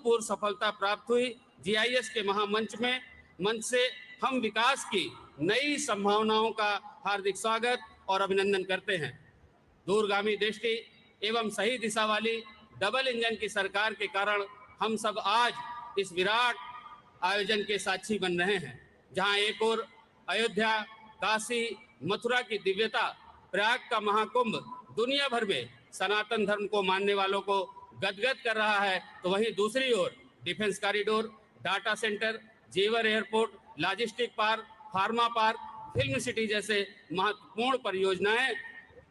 अभूतपूर्व सफलता प्राप्त हुई। जीआईएस के महामंच में मंच से हम विकास की नई संभावनाओं का हार्दिक स्वागत और अभिनंदन करते हैं। दूरगामी दृष्टि एवं सही दिशा वाली डबल इंजन की सरकार के कारण हम सब आज इस विराट आयोजन के साक्षी बन रहे हैं, जहां एक ओर अयोध्या, काशी, मथुरा की दिव्यता, प्रयाग का महाकुंभ दुनिया भर में सनातन धर्म को मानने वालों को गदगद कर रहा है, तो वहीं दूसरी ओर डिफेंस कॉरिडोर, डाटा सेंटर, जेवर airport, logistic park, pharma park, film city जैसे महत्वपूर्ण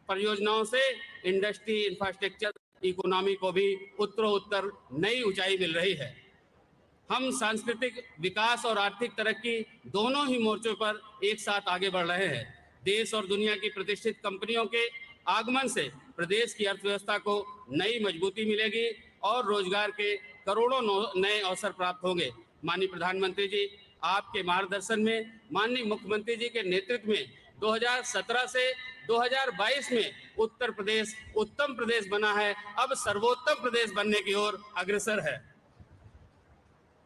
परियोजनाओं से इंडस्ट्री, इंफ्रास्ट्रक्चर, इकोनॉमी को भी उत्तरोत्तर नई ऊंचाई मिल रही है। हम सांस्कृतिक विकास और आर्थिक तरक्की दोनों ही मोर्चों पर एक साथ आगे बढ़ रहे हैं। देश और दुनिया की प्रतिष्ठित कंपनियों के आगमन से प्रदेश की अर्थव्यवस्था को नई मजबूती मिलेगी और रोजगार के करोड़ों नए अवसर प्राप्त होंगे। माननीय प्रधानमंत्री जी, आपके मार्गदर्शन में, माननीय मुख्यमंत्री जी के नेतृत्व में 2017 से 2022 में उत्तर प्रदेश उत्तम प्रदेश बना है, अब सर्वोत्तम प्रदेश बनने की ओर अग्रसर है।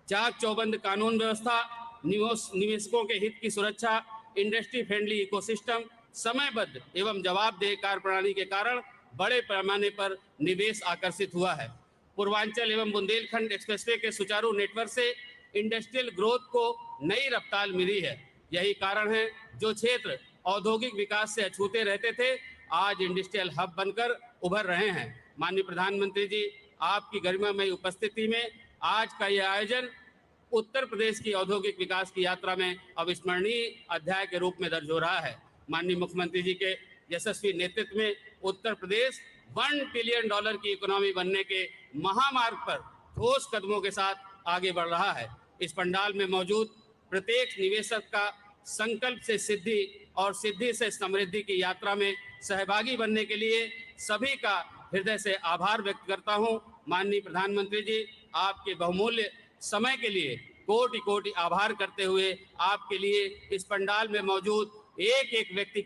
चाक चौबंद कानून व्यवस्था, निवेशकों के हित की सुरक्षा, इंडस्ट्री फ्रेंडली इकोसिस्टम, समयबद्ध एवं जवाबदेह कार्य प्रणाली के कारण बड़े पैमाने पर निवेश आकर्षित हुआ है। पूर्वांचल एवं बुंदेलखंड एक्सप्रेसवे के सुचारू नेटवर्क से इंडस्ट्रियल ग्रोथ को नई रफ्तार मिली है। यही कारण है जो क्षेत्र औद्योगिक विकास से अछूते रहते थे, आज इंडस्ट्रियल हब बनकर उभर रहे हैं। माननीय प्रधानमंत्री जी, आपकी गरिमामयी उपस्थिति में आज का यह आयोजन उत्तर प्रदेश की औद्योगिक विकास की यात्रा में अविस्मरणीय अध्याय के रूप में दर्ज हो रहा है। माननीय मुख्यमंत्री जी के यशस्वी नेतृत्व में उत्तर प्रदेश $1 ट्रिलियन की इकोनॉमी बनने के महामार्ग पर ठोस कदमों के साथ आगे बढ़ रहा है। इस पंडाल में मौजूद प्रत्येक निवेशक का संकल्प से सिद्धि और सिद्धि से समृद्धि की यात्रा में सहभागी बनने के लिए सभी का हृदय से आभार व्यक्त करता हूं। माननीय प्रधानमंत्री जी, आपके बहुमूल्य समय के लिए कोटि कोटि आभार करते हुए आपके लिए इस पंडाल में मौजूद एक एक व्यक्ति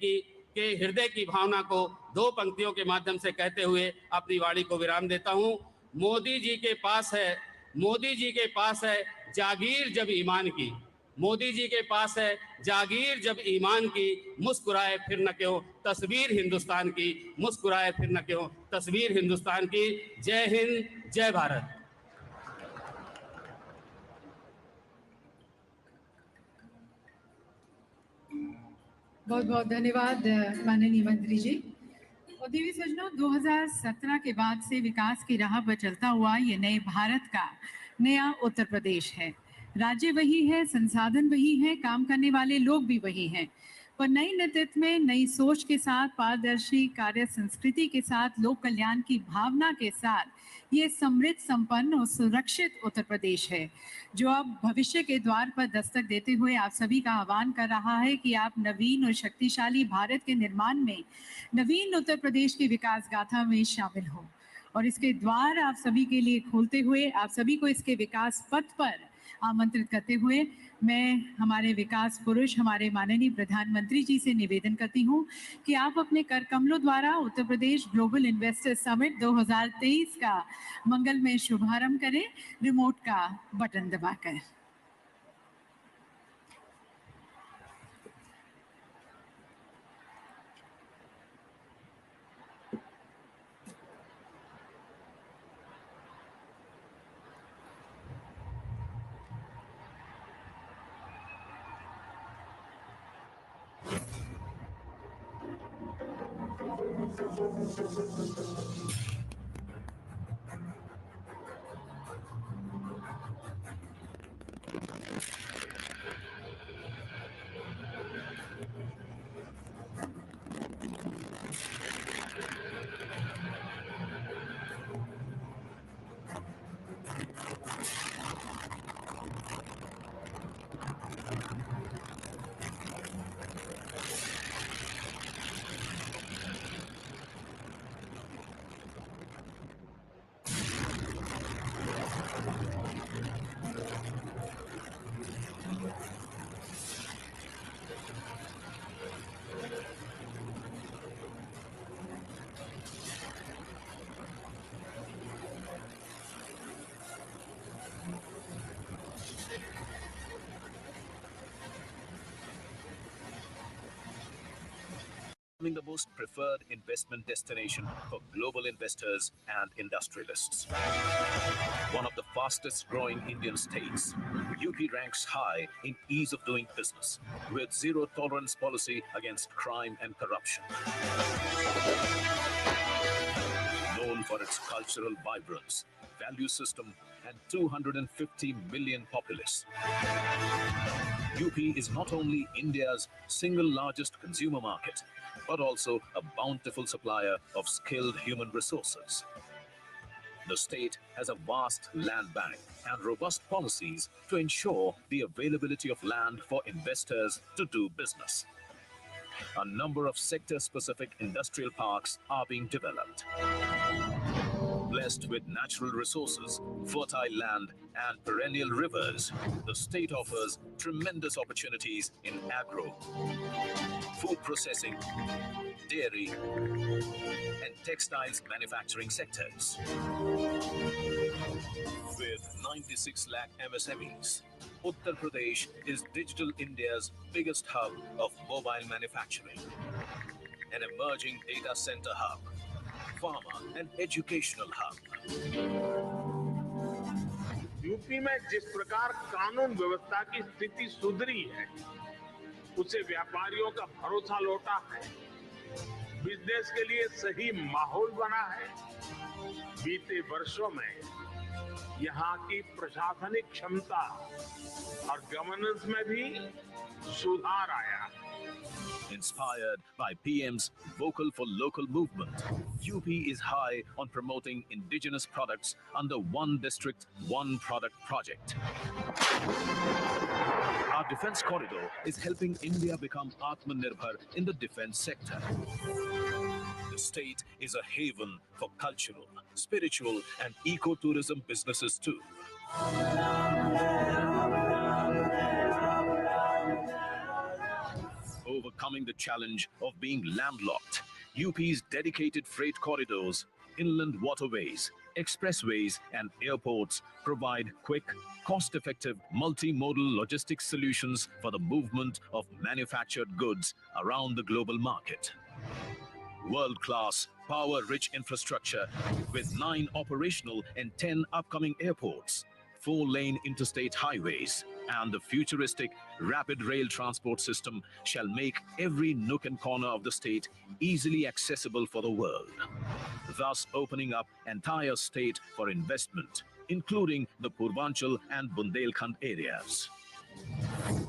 के हृदय की भावना को 2 पंक्तियों के माध्यम से कहते हुए अपनी वाणी को विराम देता हूं। मोदी जी के पास है जागीर जब ईमान की, मोदी जी के पास है जागीर जब ईमान की, मुस्कुराए फिर न क्यों तस्वीर हिंदुस्तान की, मुस्कुराए फिर न क्यों तस्वीर हिंदुस्तान की। जय हिंद, जय भारत। बहुत बहुत धन्यवाद माननीय मंत्री जी। और देवी सज्जनों, 2017 के बाद से विकास की राह पर चलता हुआ ये नए भारत का नया उत्तर प्रदेश है। राज्य वही है, संसाधन वही है, काम करने वाले लोग भी वही हैं, पर नई नेतृत्व में, नई सोच के साथ, पारदर्शी कार्य संस्कृति के साथ, लोक कल्याण की भावना के साथ ये समृद्ध, संपन्न और सुरक्षित उत्तर प्रदेश है, जो अब भविष्य के द्वार पर दस्तक देते हुए आप सभी का आह्वान कर रहा है कि आप नवीन और शक्तिशाली भारत के निर्माण में, नवीन उत्तर प्रदेश की विकास गाथा में शामिल हो। और इसके द्वार आप सभी के लिए खोलते हुए, आप सभी को इसके विकास पथ पर आमंत्रित करते हुए मैं हमारे विकास पुरुष, हमारे माननीय प्रधानमंत्री जी से निवेदन करती हूं कि आप अपने कर कमलों द्वारा Uttar Pradesh global investor summit 2023 का मंगलमय शुभारंभ करें, रिमोट का बटन दबाकर। becoming the most preferred investment destination for global investors and industrialists. One of the fastest growing Indian states, UP ranks high in ease of doing business, with zero tolerance policy against crime and corruption. Known for its cultural vibrance, value system, and 250 million populace, UP is not only India's single largest consumer market, but also a bountiful supplier of skilled human resources. The state has a vast land bank and robust policies to ensure the availability of land for investors to do business. A number of sector-specific industrial parks are being developed. Blessed with natural resources, fertile land, and perennial rivers, the state offers tremendous opportunities in agro, food processing, dairy, and textiles manufacturing sectors. With 96 lakh MSMEs, Uttar Pradesh is Digital India's biggest hub of mobile manufacturing, an emerging data center hub, pharma and educational hub. UP में जिस प्रकार कानून व्यवस्था की स्थिति सुधरी है, उससे व्यापारियों का भरोसा लौटा है, बिजनेस के लिए सही माहौल बना है। बीते वर्षों में यहाँ की प्रशासनिक क्षमता और गवर्नेंस में भी सुधार आया है। Inspired by PM's Vocal for Local movement, UP is high on promoting indigenous products under One District, One Product project. Our defense corridor is helping India become Atmanirbhar in the defense sector. The state is a haven for cultural, spiritual, and eco-tourism businesses too. Overcoming the challenge of being landlocked, UP's dedicated freight corridors, inland waterways, expressways, and airports provide quick, cost-effective, multimodal logistics solutions for the movement of manufactured goods around the global market. World-class, power-rich infrastructure with 9 operational and 10 upcoming airports, 4-lane interstate highways, and the futuristic rapid rail transport system shall make every nook and corner of the state easily accessible for the world, thus opening up entire state for investment, including the Purvanchal and Bundelkhand areas.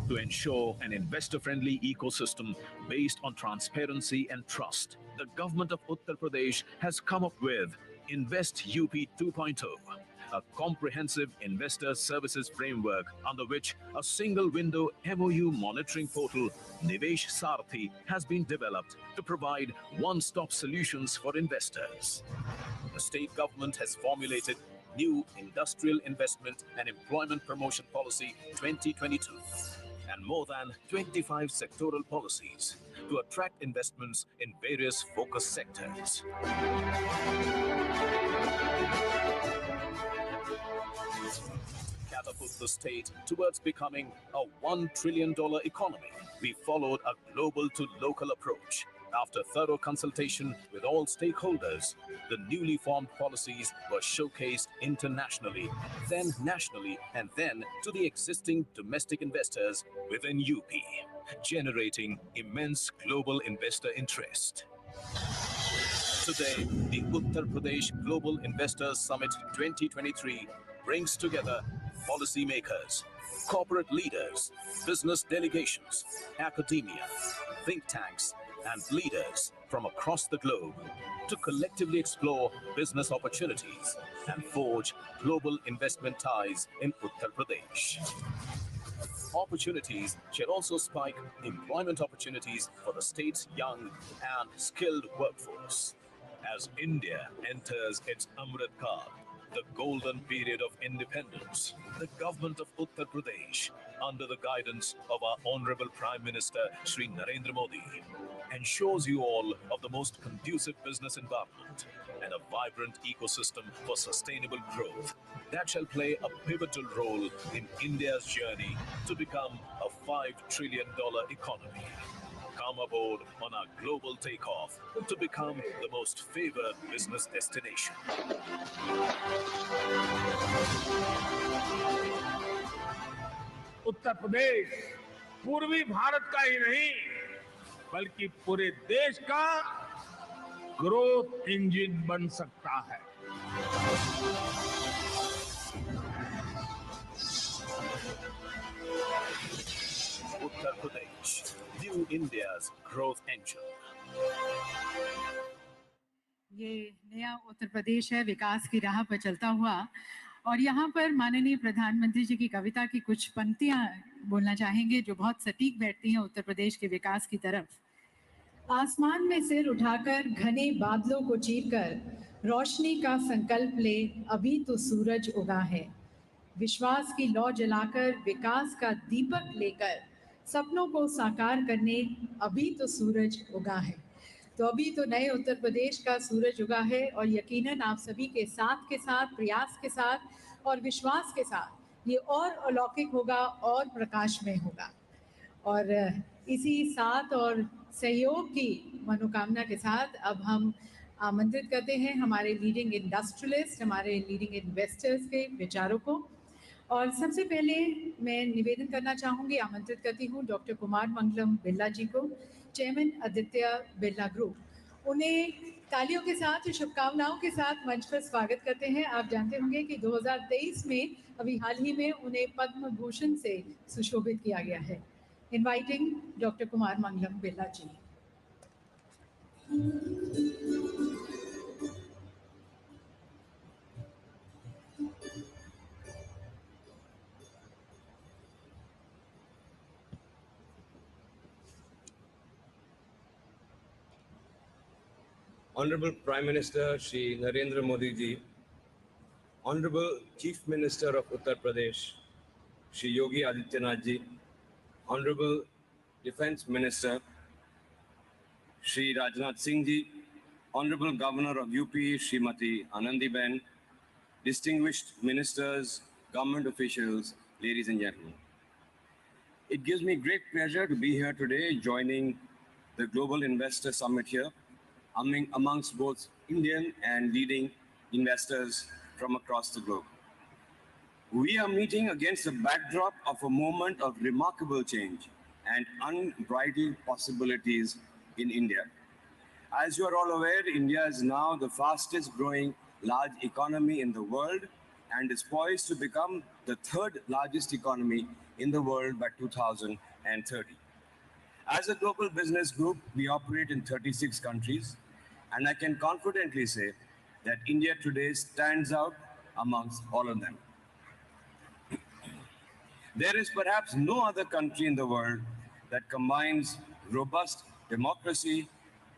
To ensure an investor-friendly ecosystem based on transparency and trust, the government of Uttar Pradesh has come up with Invest UP 2.0, a comprehensive investor services framework under which a single-window MOU monitoring portal, Nivesh Sarathi, has been developed to provide one-stop solutions for investors. The state government has formulated New Industrial Investment and Employment Promotion Policy 2022 and more than 25 sectoral policies to attract investments in various focus sectors. Catapult the state towards becoming a $1 trillion economy, we followed a global to local approach. After thorough consultation with all stakeholders, the newly formed policies were showcased internationally, then nationally, and then to the existing domestic investors within UP, generating immense global investor interest. Today, the Uttar Pradesh Global Investors Summit 2023 brings together policymakers, corporate leaders, business delegations, academia, think tanks, and leaders from across the globe to collectively explore business opportunities and forge global investment ties in Uttar Pradesh. Opportunities shall also spike employment opportunities for the state's young and skilled workforce. As India enters its Amrit Kaal, the golden period of independence, the government of Uttar Pradesh, under the guidance of our Honorable Prime Minister Shri Narendra Modi, ensures you all of the most conducive business environment and a vibrant ecosystem for sustainable growth that shall play a pivotal role in India's journey to become a $5 trillion economy. come aboard on our global takeoff to become the most favored business destination. Uttar Pradesh पूर्वी भारत का ही नहीं बल्कि पूरे देश का growth engine बन सकता है। Uttar Pradesh, New India's growth engine. ये नया उत्तर प्रदेश है, विकास की राह पर चलता हुआ। और यहाँ पर माननीय प्रधानमंत्री जी की कविता की कुछ पंक्तियाँ बोलना चाहेंगे जो बहुत सटीक बैठती हैं उत्तर प्रदेश के विकास की तरफ। आसमान में सिर उठाकर घने बादलों को चीरकर रोशनी का संकल्प ले, अभी तो सूरज उगा है। विश्वास की लौ जलाकर विकास का दीपक लेकर सपनों को साकार करने, अभी तो सूरज उगा है। तो अभी तो नए उत्तर प्रदेश का सूरज उगा है और यकीनन आप सभी के साथ प्रयास के साथ और विश्वास के साथ ये और अलौकिक होगा और प्रकाशमय होगा। और इसी साथ और सहयोग की मनोकामना के साथ अब हम आमंत्रित करते हैं हमारे लीडिंग इंडस्ट्रियलिस्ट, हमारे लीडिंग इन्वेस्टर्स के विचारों को। और सबसे पहले मैं निवेदन करना चाहूँगी, आमंत्रित करती हूँ डॉक्टर कुमार मंगलम बिरला जी को, चेयरमैन आदित्य बिरला ग्रुप। उन्हें तालियों के साथ, शुभकामनाओं के साथ मंच पर स्वागत करते हैं। आप जानते होंगे कि 2023 में अभी हाल ही में उन्हें पद्म भूषण से सुशोभित किया गया है। Inviting doctor Kumar Mangalam Birla ji. Honorable Prime Minister Shri Narendra Modi ji, Honorable Chief Minister of Uttar Pradesh Shri Yogi Adityanath ji, Honorable Defence Minister Shri Rajnath Singh ji, Honorable Governor of UP Srimati Anandiben, distinguished ministers, government officials, ladies and gentlemen. It gives me great pleasure to be here today joining the Global Investor Summit here, amongst both Indian and leading investors from across the globe. We are meeting against the backdrop of a moment of remarkable change and unbridled possibilities in India. As you are all aware, India is now the fastest growing large economy in the world and is poised to become the third largest economy in the world by 2030. As a global business group, we operate in 36 countries, and I can confidently say that India today stands out amongst all of them. There is perhaps no other country in the world that combines robust democracy,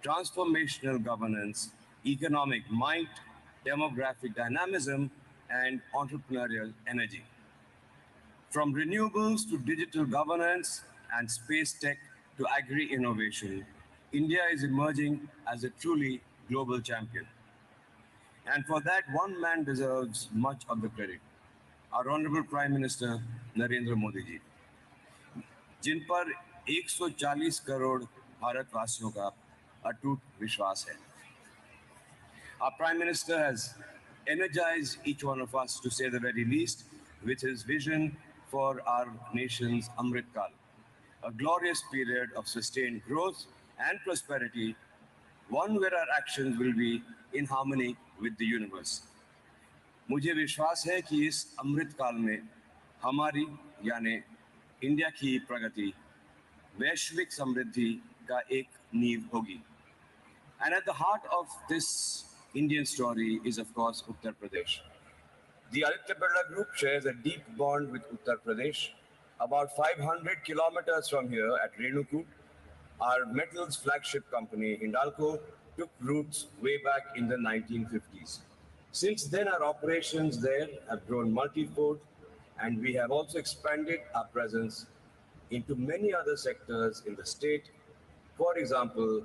transformational governance, economic might, demographic dynamism, and entrepreneurial energy. From renewables to digital governance and space tech to agri-innovation, India is emerging as a truly global champion. And for that, one man deserves much of the credit, our Honorable Prime Minister Narendra Modi ji, जिन पर 140 करोड़ भारतवासियों का अटूट विश्वास है. Our Prime Minister has energized each one of us, to say the very least, with his vision for our nation's Amrit Kal, a glorious period of sustained growth and prosperity, one where our actions will be in harmony with the universe. मुझे विश्वास है कि इस अमृत काल में हमारी यानी India की प्रगति वैश्विक समृद्धि का एक नींव होगी. And at the heart of this Indian story is, of course, Uttar Pradesh. The Aditya Birla Group shares a deep bond with Uttar Pradesh. About 500 kilometers from here at Renukut, our metals flagship company, Hindalco, took roots way back in the 1950s. Since then, our operations there have grown multifold, and we have also expanded our presence into many other sectors in the state. For example,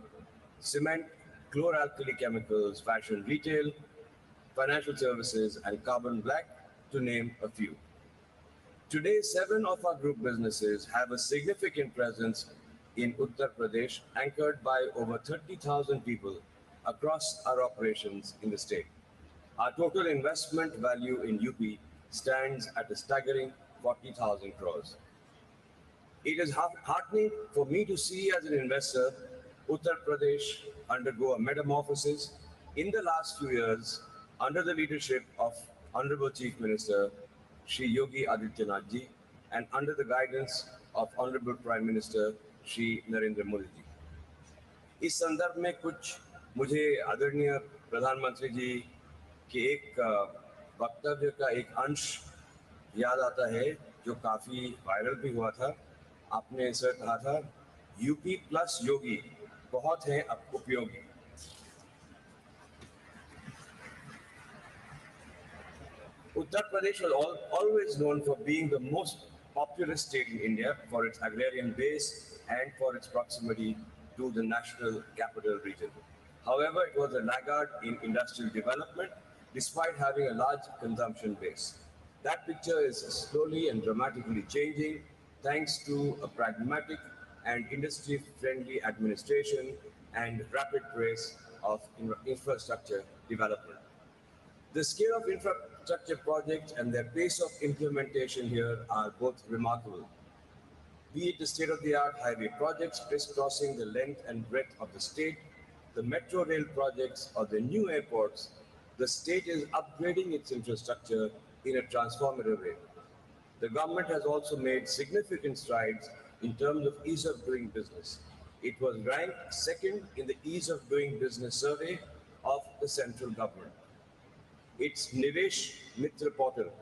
cement, chlor-alkali chemicals, fashion retail, financial services, and carbon black, to name a few. Today, 7 of our group businesses have a significant presence in Uttar Pradesh, anchored by over 30,000 people across our operations in the state. Our total investment value in UP stands at a staggering 40,000 crores. It is heartening for me to see as an investor Uttar Pradesh undergo a metamorphosis in the last few years under the leadership of Honorable Chief Minister Shri Yogi Adityanath ji and under the guidance of Honorable Prime Minister Shri Narendra Modi ji. इस संदर्भ में कुछ मुझे आदरणीय प्रधानमंत्री जी के एक वक्तव्य का एक अंश याद आता है जो काफी वायरल भी हुआ था। आपने इसे कहा था यूपी प्लस योगी बहुत है अब उपयोगी। Uttar Pradesh was always known for being the most populous state in India for its agrarian base and for its proximity to the national capital region. However, it was a laggard in industrial development despite having a large consumption base. That picture is slowly and dramatically changing thanks to a pragmatic and industry-friendly administration and rapid pace of infrastructure development. The scale of infrastructure projects and their pace of implementation here are both remarkable. Be it the state-of-the-art highway projects crisscrossing the length and breadth of the state, the metro rail projects or the new airports, the state is upgrading its infrastructure in a transformative way. The government has also made significant strides in terms of ease of doing business. It was ranked second in the ease of doing business survey of the central government. Its Nivesh Mitra portal,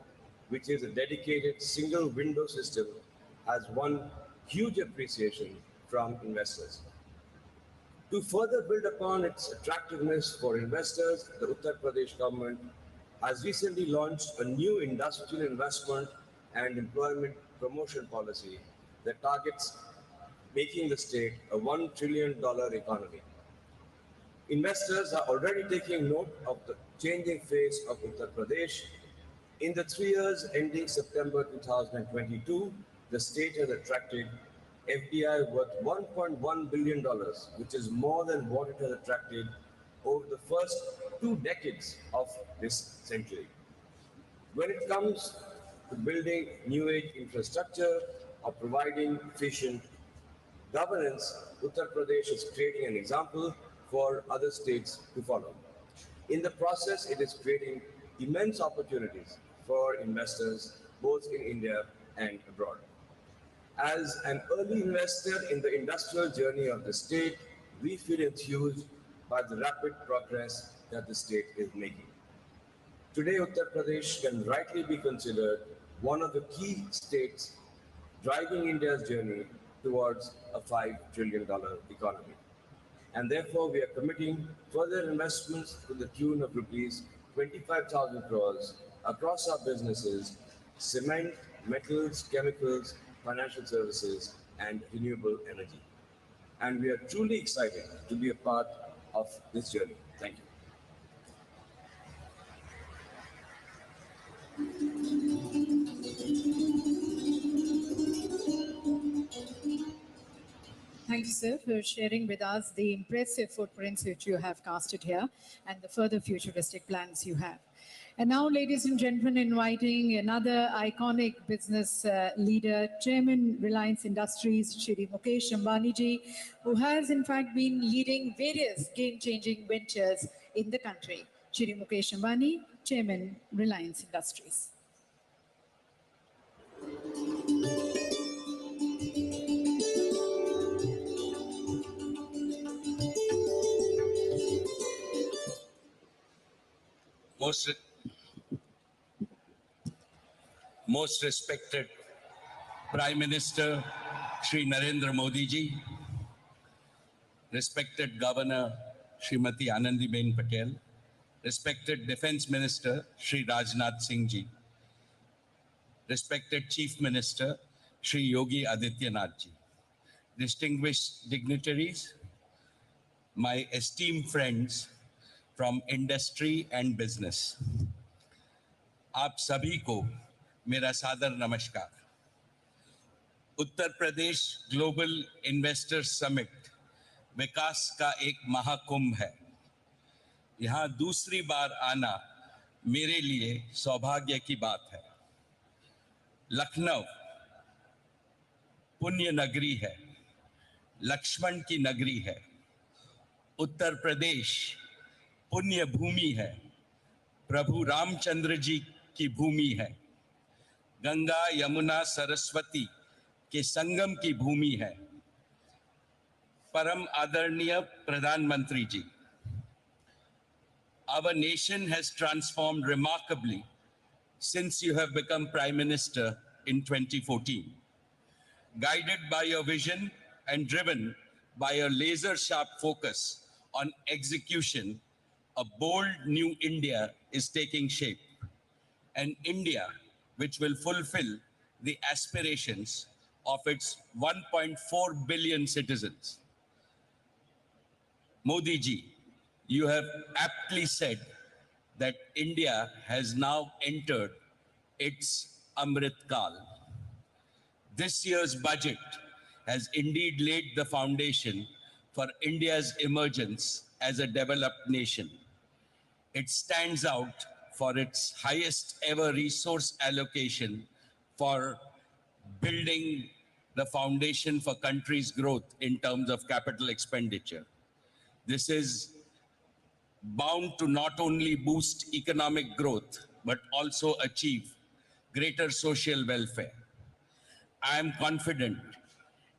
which is a dedicated single window system, has won huge appreciation from investors. To further build upon its attractiveness for investors, the Uttar Pradesh government has recently launched a new industrial investment and employment promotion policy that targets making the state a $1 trillion economy. Investors are already taking note of the changing face of Uttar Pradesh. In the 3 years ending September 2022, the state has attracted FDI worth $1.1 billion, which is more than what it has attracted over the first 2 decades of this century. When it comes to building new age infrastructure or providing efficient governance, Uttar Pradesh is creating an example for other states to follow. In the process, it is creating immense opportunities for investors both in India and abroad. As an early investor in the industrial journey of the state, we feel enthused by the rapid progress that the state is making. Today, Uttar Pradesh can rightly be considered one of the key states driving India's journey towards a $5 trillion economy. And therefore, we are committing further investments to the tune of rupees 25,000 crores across our businesses, cement, metals, chemicals, financial services, and renewable energy. And we are truly excited to be a part of this journey. Thank you. Thank you, sir, for sharing with us the impressive footprints which you have casted here and the further futuristic plans you have. And now, ladies and gentlemen, inviting another iconic business leader, Chairman Reliance Industries, Shri Mukesh Ambani ji, who has in fact been leading various game-changing ventures in the country. Shri Mukesh Ambani, Chairman Reliance Industries. Most respected Prime Minister Shri Narendra Modi ji, respected Governor Srimati Anandiben Patel, respected Defence Minister Shri Rajnath Singh ji, respected Chief Minister Shri Yogi Adityanath ji, distinguished dignitaries, my esteemed friends from industry and business, आप सभी को मेरा सादर नमस्कार। Uttar Pradesh global investor summit विकास का एक महाकुंभ है। यहाँ दूसरी बार आना मेरे लिए सौभाग्य की बात है। लखनऊ पुण्य नगरी है, लक्ष्मण की नगरी है। उत्तर प्रदेश पुण्य भूमि है, प्रभु रामचंद्र जी की भूमि है। गंगा यमुना सरस्वती के संगम की भूमि है। परम आदरणीय प्रधानमंत्री जी, our nation has transformed remarkably since you have become Prime Minister in 2014. Guided by your vision and driven by a laser-sharp focus on execution, a bold new India is taking shape. An India which will fulfill the aspirations of its 1.4 billion citizens. Modi ji, you have aptly said that India has now entered its Amrit Kal. This year's budget has indeed laid the foundation for India's emergence as a developed nation. It stands out for its highest ever resource allocation for building the foundation for country's growth in terms of capital expenditure. This is bound to not only boost economic growth, but also achieve greater social welfare. I am confident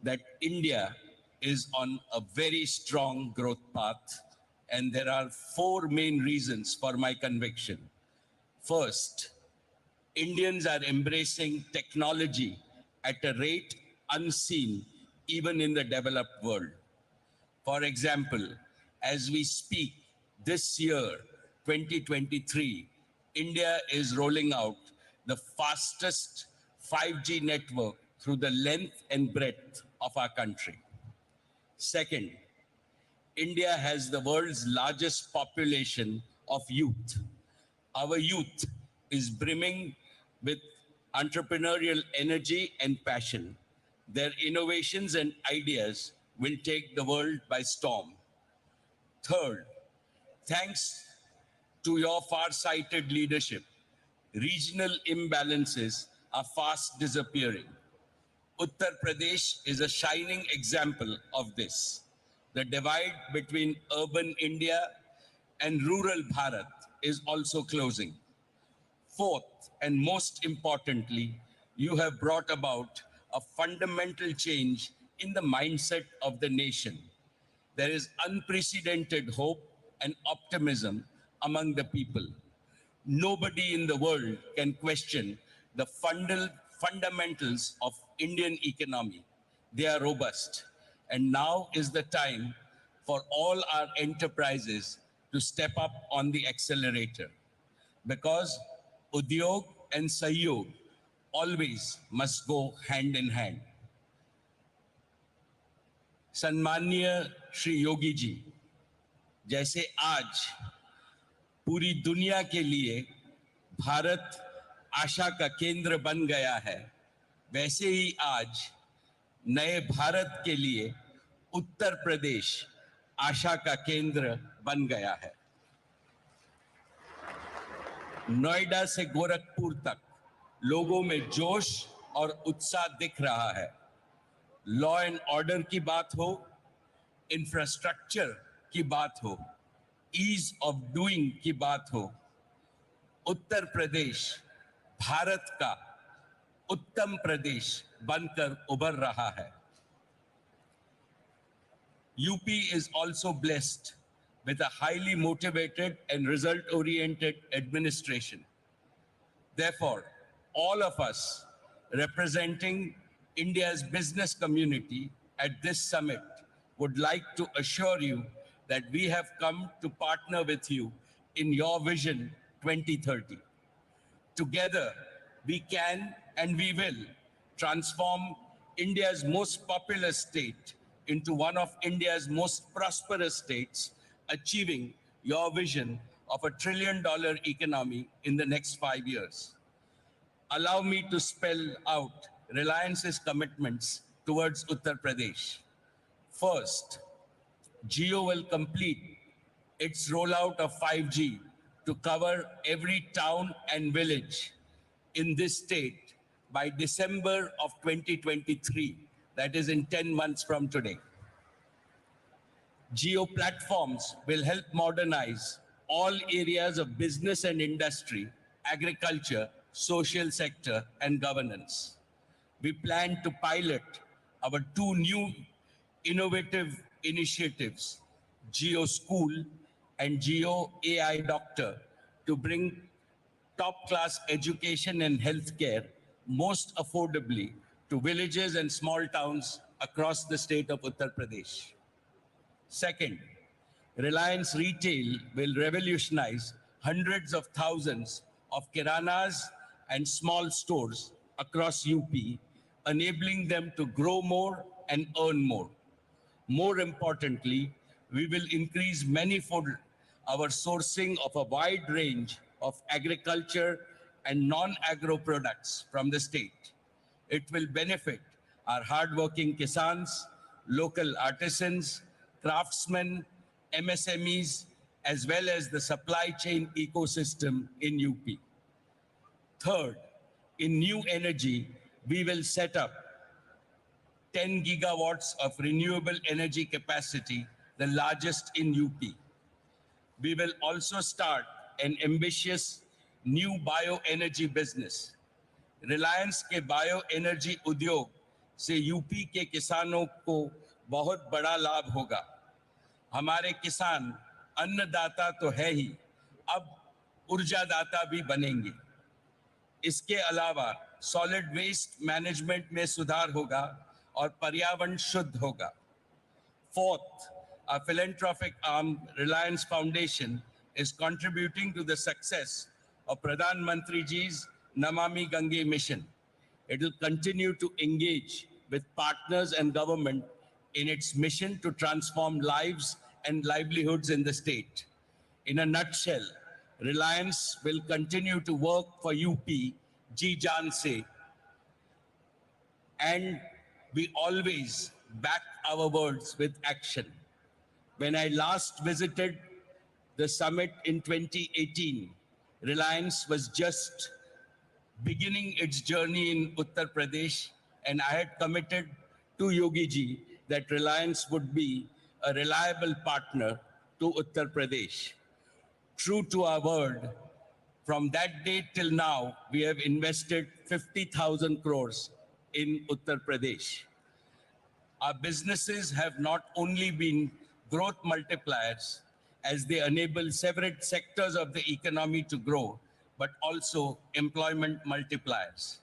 that India is on a very strong growth path, and there are four main reasons for my conviction. First, Indians are embracing technology at a rate unseen even in the developed world. For example, as we speak, this year, 2023, India is rolling out the fastest 5G network through the length and breadth of our country. Second, India has the world's largest population of youth. Our youth is brimming with entrepreneurial energy and passion. Their innovations and ideas will take the world by storm. Third, thanks to your far-sighted leadership, regional imbalances are fast disappearing. Uttar Pradesh is a shining example of this. The divide between urban India and rural Bharat is also closing. Fourth, and most importantly, you have brought about a fundamental change in the mindset of the nation. There is unprecedented hope and optimism among the people. Nobody in the world can question the fundamentals of Indian economy. They are robust. And now is the time for all our enterprises to step up on the accelerator, because Udyog and Sahyog always must go hand in hand. सम्माननीय श्री योगी जी, जैसे आज पूरी दुनिया के लिए भारत आशा का केंद्र बन गया है, वैसे ही आज नए भारत के लिए उत्तर प्रदेश आशा का केंद्र बन गया है। नोएडा से गोरखपुर तक लोगों में जोश और उत्साह दिख रहा है। लॉ एंड ऑर्डर की बात हो, इंफ्रास्ट्रक्चर की बात हो, ईज ऑफ डूइंग की बात हो, उत्तर प्रदेश भारत का उत्तम प्रदेश बनकर उभर रहा है। UP is also blessed with a highly motivated and result-oriented administration. Therefore, all of us representing India's business community at this summit would like to assure you that we have come to partner with you in your Vision 2030. Together, we can and we will transform India's most populous state into one of India's most prosperous states, achieving your vision of $1 trillion economy in the next 5 years. Allow me to spell out Reliance's commitments towards Uttar Pradesh. First, Jio will complete its rollout of 5G to cover every town and village in this state by December of 2023, that is in 10 months from today. Jio platforms will help modernize all areas of business and industry, agriculture, social sector, and governance. We plan to pilot our two new innovative initiatives, Jio School and Jio AI Doctor, to bring top-class education and healthcare most affordably to villages and small towns across the state of Uttar Pradesh. Second, Reliance Retail will revolutionize hundreds of thousands of kiranas and small stores across UP, enabling them to grow more and earn more. More importantly, we will increase manifold our sourcing of a wide range of agriculture and non-agro products from the state. It will benefit our hardworking kisans, local artisans, craftsmen, MSMEs, as well as the supply chain ecosystem in UP. Third, in new energy, we will set up 10 gigawatts of renewable energy capacity, the largest in UP. We will also start an ambitious new bioenergy business. Reliance के bioenergy उद्योग से UP के किसानों को बहुत बड़ा लाभ होगा. हमारे किसान अन्नदाता तो है ही, अब ऊर्जादाता भी बनेंगे. इसके अलावा सॉलिड वेस्ट मैनेजमेंट में सुधार होगा और पर्यावरण शुद्ध होगा. Fourth, our philanthropic arm, Reliance Foundation, is contributing to the success of Pradhan Mantri Ji's Namami Gange mission. It will continue to engage with partners and government in its mission to transform lives and livelihoods in the state. In a nutshell, Reliance will continue to work for UP, Ji Jaan se, and we always back our words with action. When I last visited the summit in 2018, Reliance was just beginning its journey in Uttar Pradesh, and I had committed to Yogi Ji that Reliance would be a reliable partner to Uttar Pradesh. True to our word, from that day till now, we have invested 50,000 crores in Uttar Pradesh. Our businesses have not only been growth multipliers as they enable several sectors of the economy to grow, but also employment multipliers.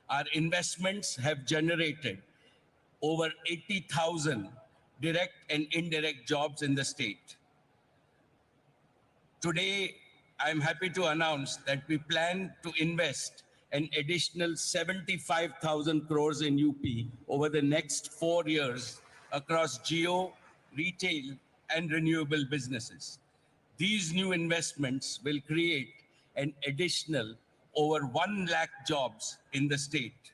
Our investments have generated over 80,000 direct and indirect jobs in the state. Today, I'm happy to announce that we plan to invest an additional 75,000 crores in UP over the next 4 years across Jio, retail, and renewable businesses. These new investments will create an additional over 1 lakh jobs in the state.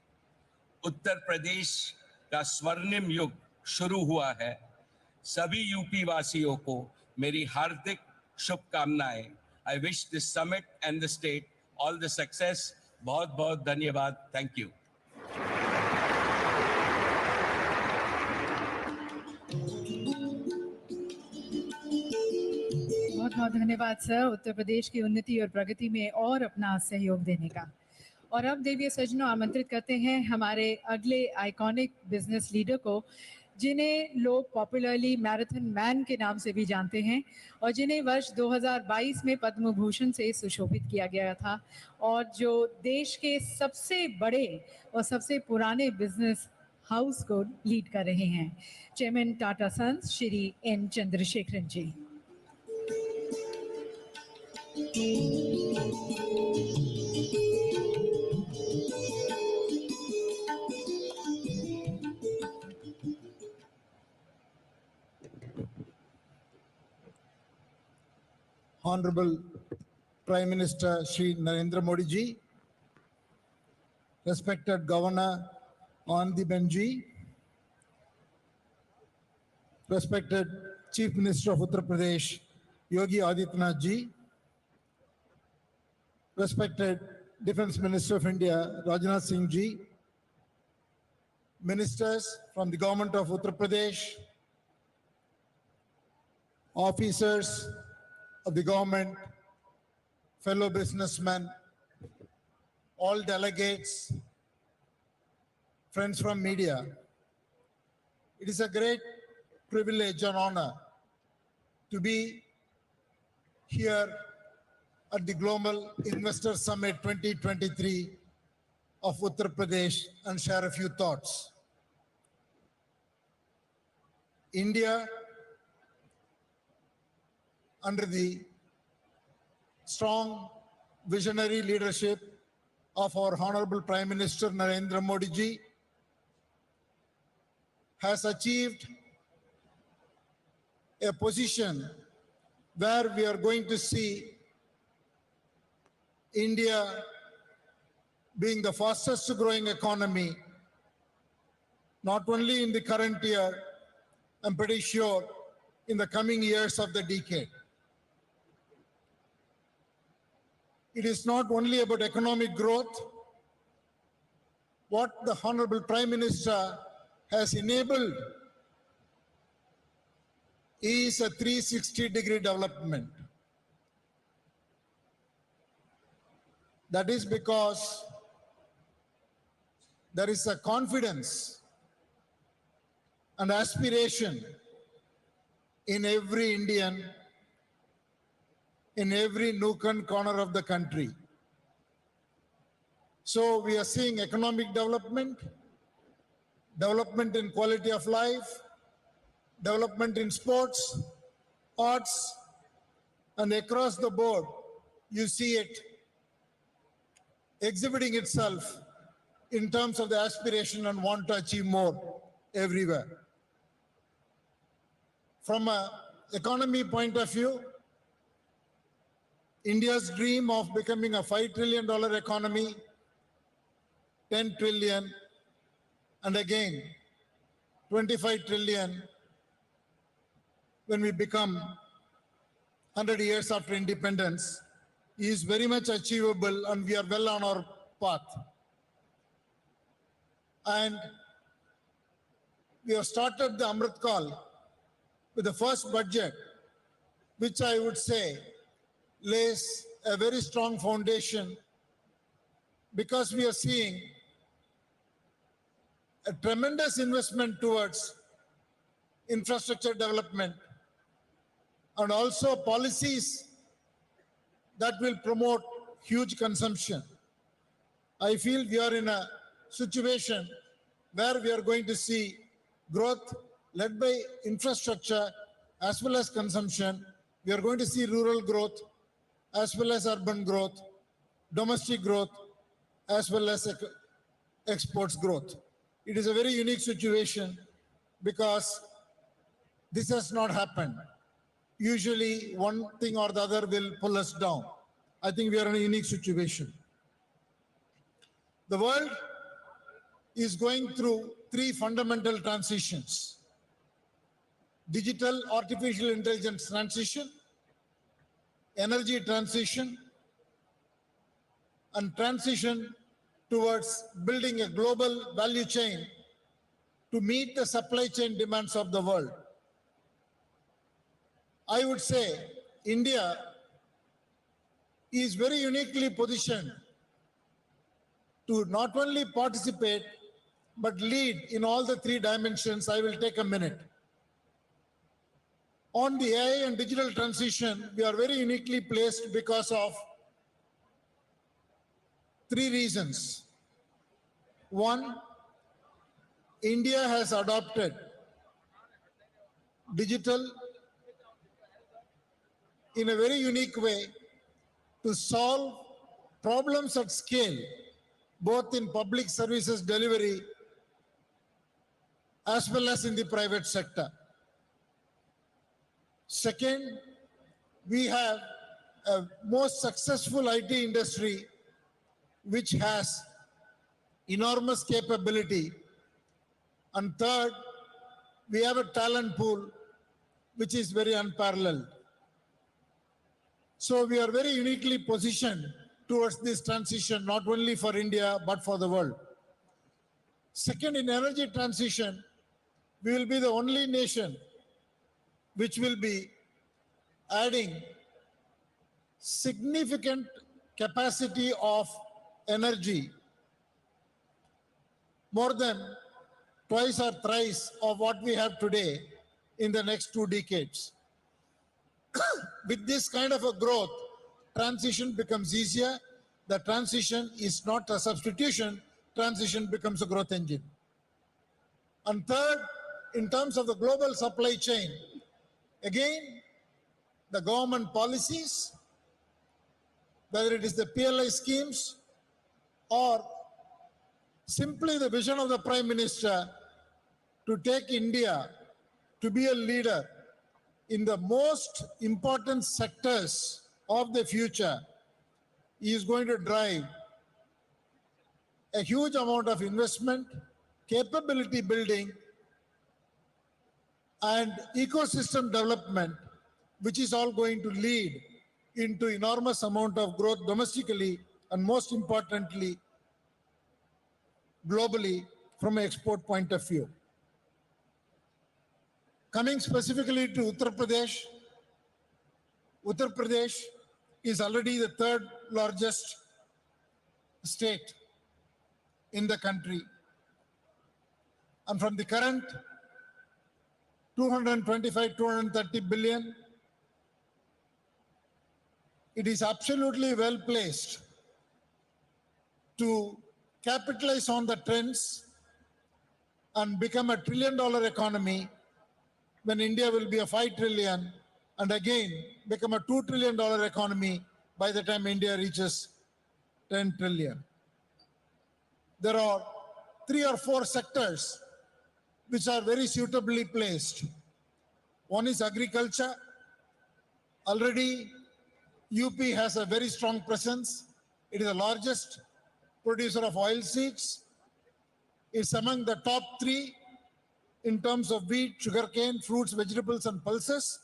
Uttar Pradesh का स्वर्णिम युग शुरू हुआ है. सभी UP वासियों को मेरी हार्दिक शुभकामनाएं. I wish this summit and the state all the success. बहुत बहुत धन्यवाद. Thank you. बहुत बहुत धन्यवाद सर, उत्तर प्रदेश की उन्नति और प्रगति में और अपना सहयोग देने का. और अब देवीय सज्जनों, आमंत्रित करते हैं हमारे अगले आइकॉनिक बिजनेस लीडर को, जिन्हें लोग पॉपुलरली मैराथन मैन के नाम से भी जानते हैं और जिन्हें वर्ष 2022 में पद्म भूषण से सुशोभित किया गया था और जो देश के सबसे बड़े और सबसे पुराने बिजनेस हाउस को लीड कर रहे हैं, chairman Tata Sons Shri N Chandrasekaran ji. Honorable Prime Minister Shri Narendra Modi ji, respected Governor on the Benji, respected Chief Minister of Uttar Pradesh, Yogi Adityanath ji, respected Defence Minister of India, Rajnath Singh ji, ministers from the government of Uttar Pradesh, officers of the government, fellow businessmen, all delegates, friends from media. It is a great privilege and honor to be here at the Global Investor Summit 2023 of Uttar Pradesh and share a few thoughts. India, under the strong visionary leadership of our Honorable Prime Minister Narendra Modi ji, has achieved a position where we are going to see India being the fastest growing economy, not only in the current year, I'm pretty sure in the coming years of the decade. It is not only about economic growth. What the Honorable Prime Minister has enabled is a 360-degree development. That is because there is a confidence and aspiration in every Indian, in every nook and corner of the country. So we are seeing economic development, development in quality of life, development in sports, arts, and across the board, you see it exhibiting itself in terms of the aspiration and want to achieve more everywhere. From an economy point of view, India's dream of becoming a $5 trillion economy, 10 trillion, and again, 25 trillion when we become 100 years after independence is very much achievable, and we are well on our path. And we have started the Amrit Kal with the first budget, which I would say lays a very strong foundation, because we are seeing a tremendous investment towards infrastructure development and also policies that will promote huge consumption. I feel we are in a situation where we are going to see growth led by infrastructure as well as consumption. We are going to see rural growth as well as urban growth, domestic growth as well as exports growth. It is a very unique situation because this has not happened. Usually one thing or the other will pull us down. I think we are in a unique situation. The world is going through three fundamental transitions: digital artificial intelligence transition, energy transition, and transition towards building a global value chain to meet the supply chain demands of the world. I would say India is very uniquely positioned to not only participate but lead in all the three dimensions. I will take a minute. On the AI and digital transition, we are very uniquely placed because of three reasons. One, India has adopted digital in a very unique way to solve problems at scale, both in public services delivery as well as in the private sector. Second, we have a most successful IT industry which has enormous capability And third, we have a talent pool which is very unparalleled. So we are very uniquely positioned towards this transition, not only for India, but for the world. Second, in energy transition, we will be the only nation which will be adding significant capacity of energy, more than twice or thrice of what we have today in the next 2 decades. With this kind of a growth, transition becomes easier. The transition is not a substitution, transition becomes a growth engine. And third, in terms of the global supply chain, again, the government policies, whether it is the PLI schemes or simply the vision of the Prime Minister to take India to be a leader in the most important sectors of the future, is going to drive a huge amount of investment, capability building, and ecosystem development, which is all going to lead into enormous amount of growth domestically and most importantly, globally from an export point of view. Coming specifically to Uttar Pradesh is already the 3rd largest state in the country. And from the current 225-230 billion, it is absolutely well placed to capitalize on the trends and become a $1 trillion economy when India will be a 5 trillion and again become a $2 trillion economy by the time India reaches 10 trillion. There are 3 or 4 sectors which are very suitably placed. One is agriculture. Already UP has a very strong presence. It is the largest producer of oilseeds. It's among the top 3 in terms of wheat, sugarcane, fruits, vegetables, and pulses.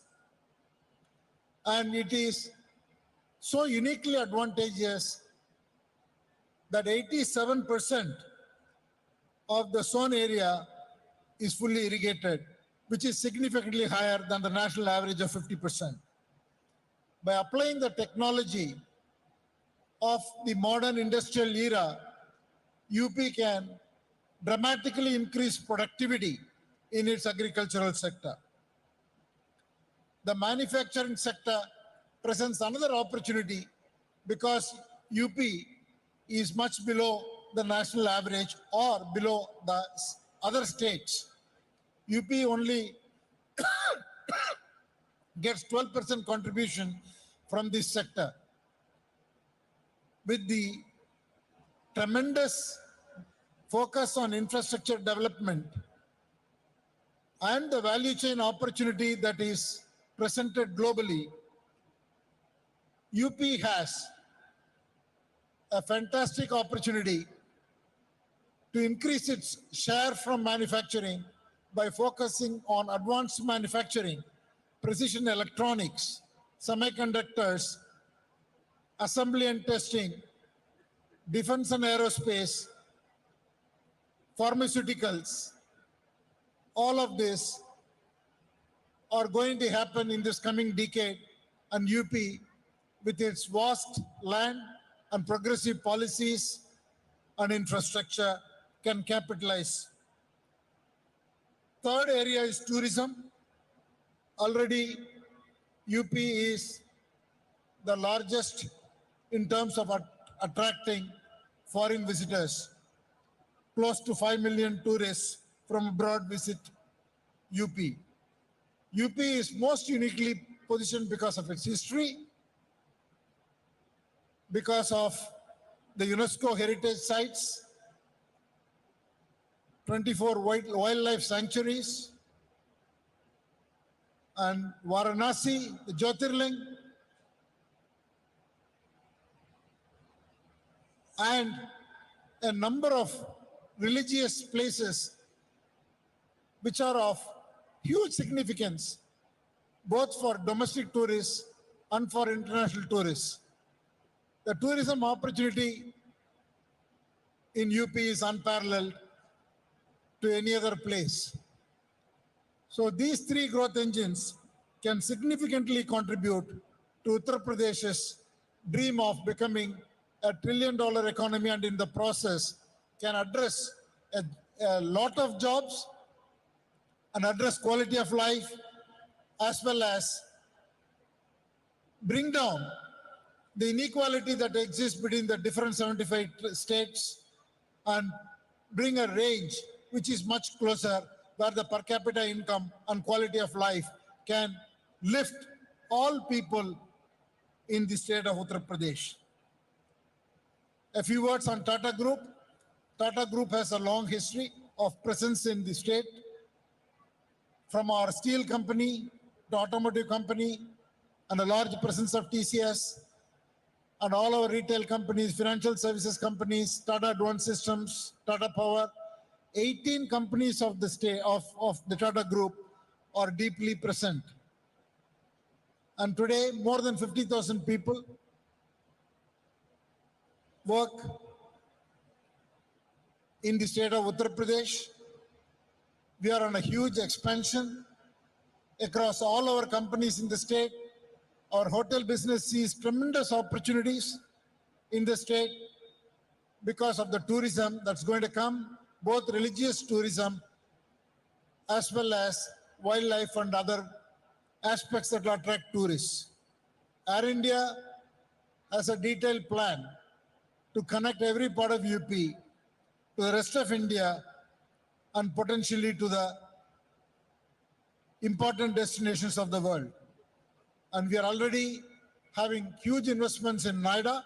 And it is so uniquely advantageous that 87% of the sown area is fully irrigated, which is significantly higher than the national average of 50%. By applying the technology of the modern industrial era, UP can dramatically increase productivity in its agricultural sector. The manufacturing sector presents another opportunity because UP is much below the national average or below the other states. UP only gets 12% contribution from this sector. With the tremendous focus on infrastructure development and the value chain opportunity that is presented globally, UP has a fantastic opportunity to increase its share from manufacturing by focusing on advanced manufacturing, precision electronics, semiconductors, assembly and testing, defense and aerospace, pharmaceuticals. All of this are going to happen in this coming decade, and UP, with its vast land and progressive policies and infrastructure, can capitalize. Third area is tourism. Already UP is the largest in terms of attracting foreign visitors. Close to 5 million tourists from abroad visit UP. UP is most uniquely positioned because of its history, because of the UNESCO heritage sites, 24 wildlife sanctuaries, and Varanasi, the Jyotirling, and a number of religious places which are of huge significance, both for domestic tourists and for international tourists. The tourism opportunity in UP is unparalleled to any other place. So these three growth engines can significantly contribute to Uttar Pradesh's dream of becoming a $1 trillion economy, and in the process can address a lot of jobs and address quality of life, as well as bring down the inequality that exists between the different 75 states and bring a range which is much closer, where the per capita income and quality of life can lift all people in the state of Uttar Pradesh. A few words on Tata Group. Tata Group has a long history of presence in the state, from our steel company to automotive company, and a large presence of TCS, and all our retail companies, financial services companies, Tata Advanced Systems, Tata Power. 18 companies of the state of the Tata Group are deeply present. And today, more than 50,000 people work in the state of Uttar Pradesh. We are on a huge expansion across all our companies in the state. Our hotel business sees tremendous opportunities in the state because of the tourism that's going to come, both religious tourism as well as wildlife and other aspects that will attract tourists. Air India has a detailed plan to connect every part of UP to the rest of India and potentially to the important destinations of the world. And we are already having huge investments in Noida,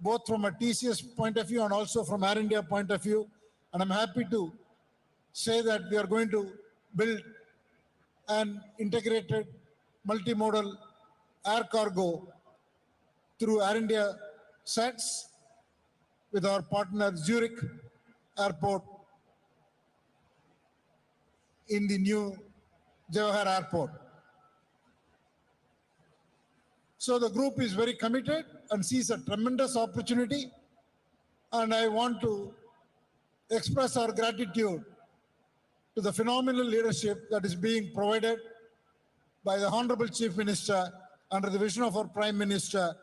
both from a TCS point of view and also from Air India point of view. And I'm happy to say that we are going to build an integrated multimodal air cargo through Air India sets with our partner Zurich Airport in the new Jawahar Airport. So the group is very committed and sees a tremendous opportunity, and I want to express our gratitude to the phenomenal leadership that is being provided by the Honorable Chief Minister under the vision of our Prime Minister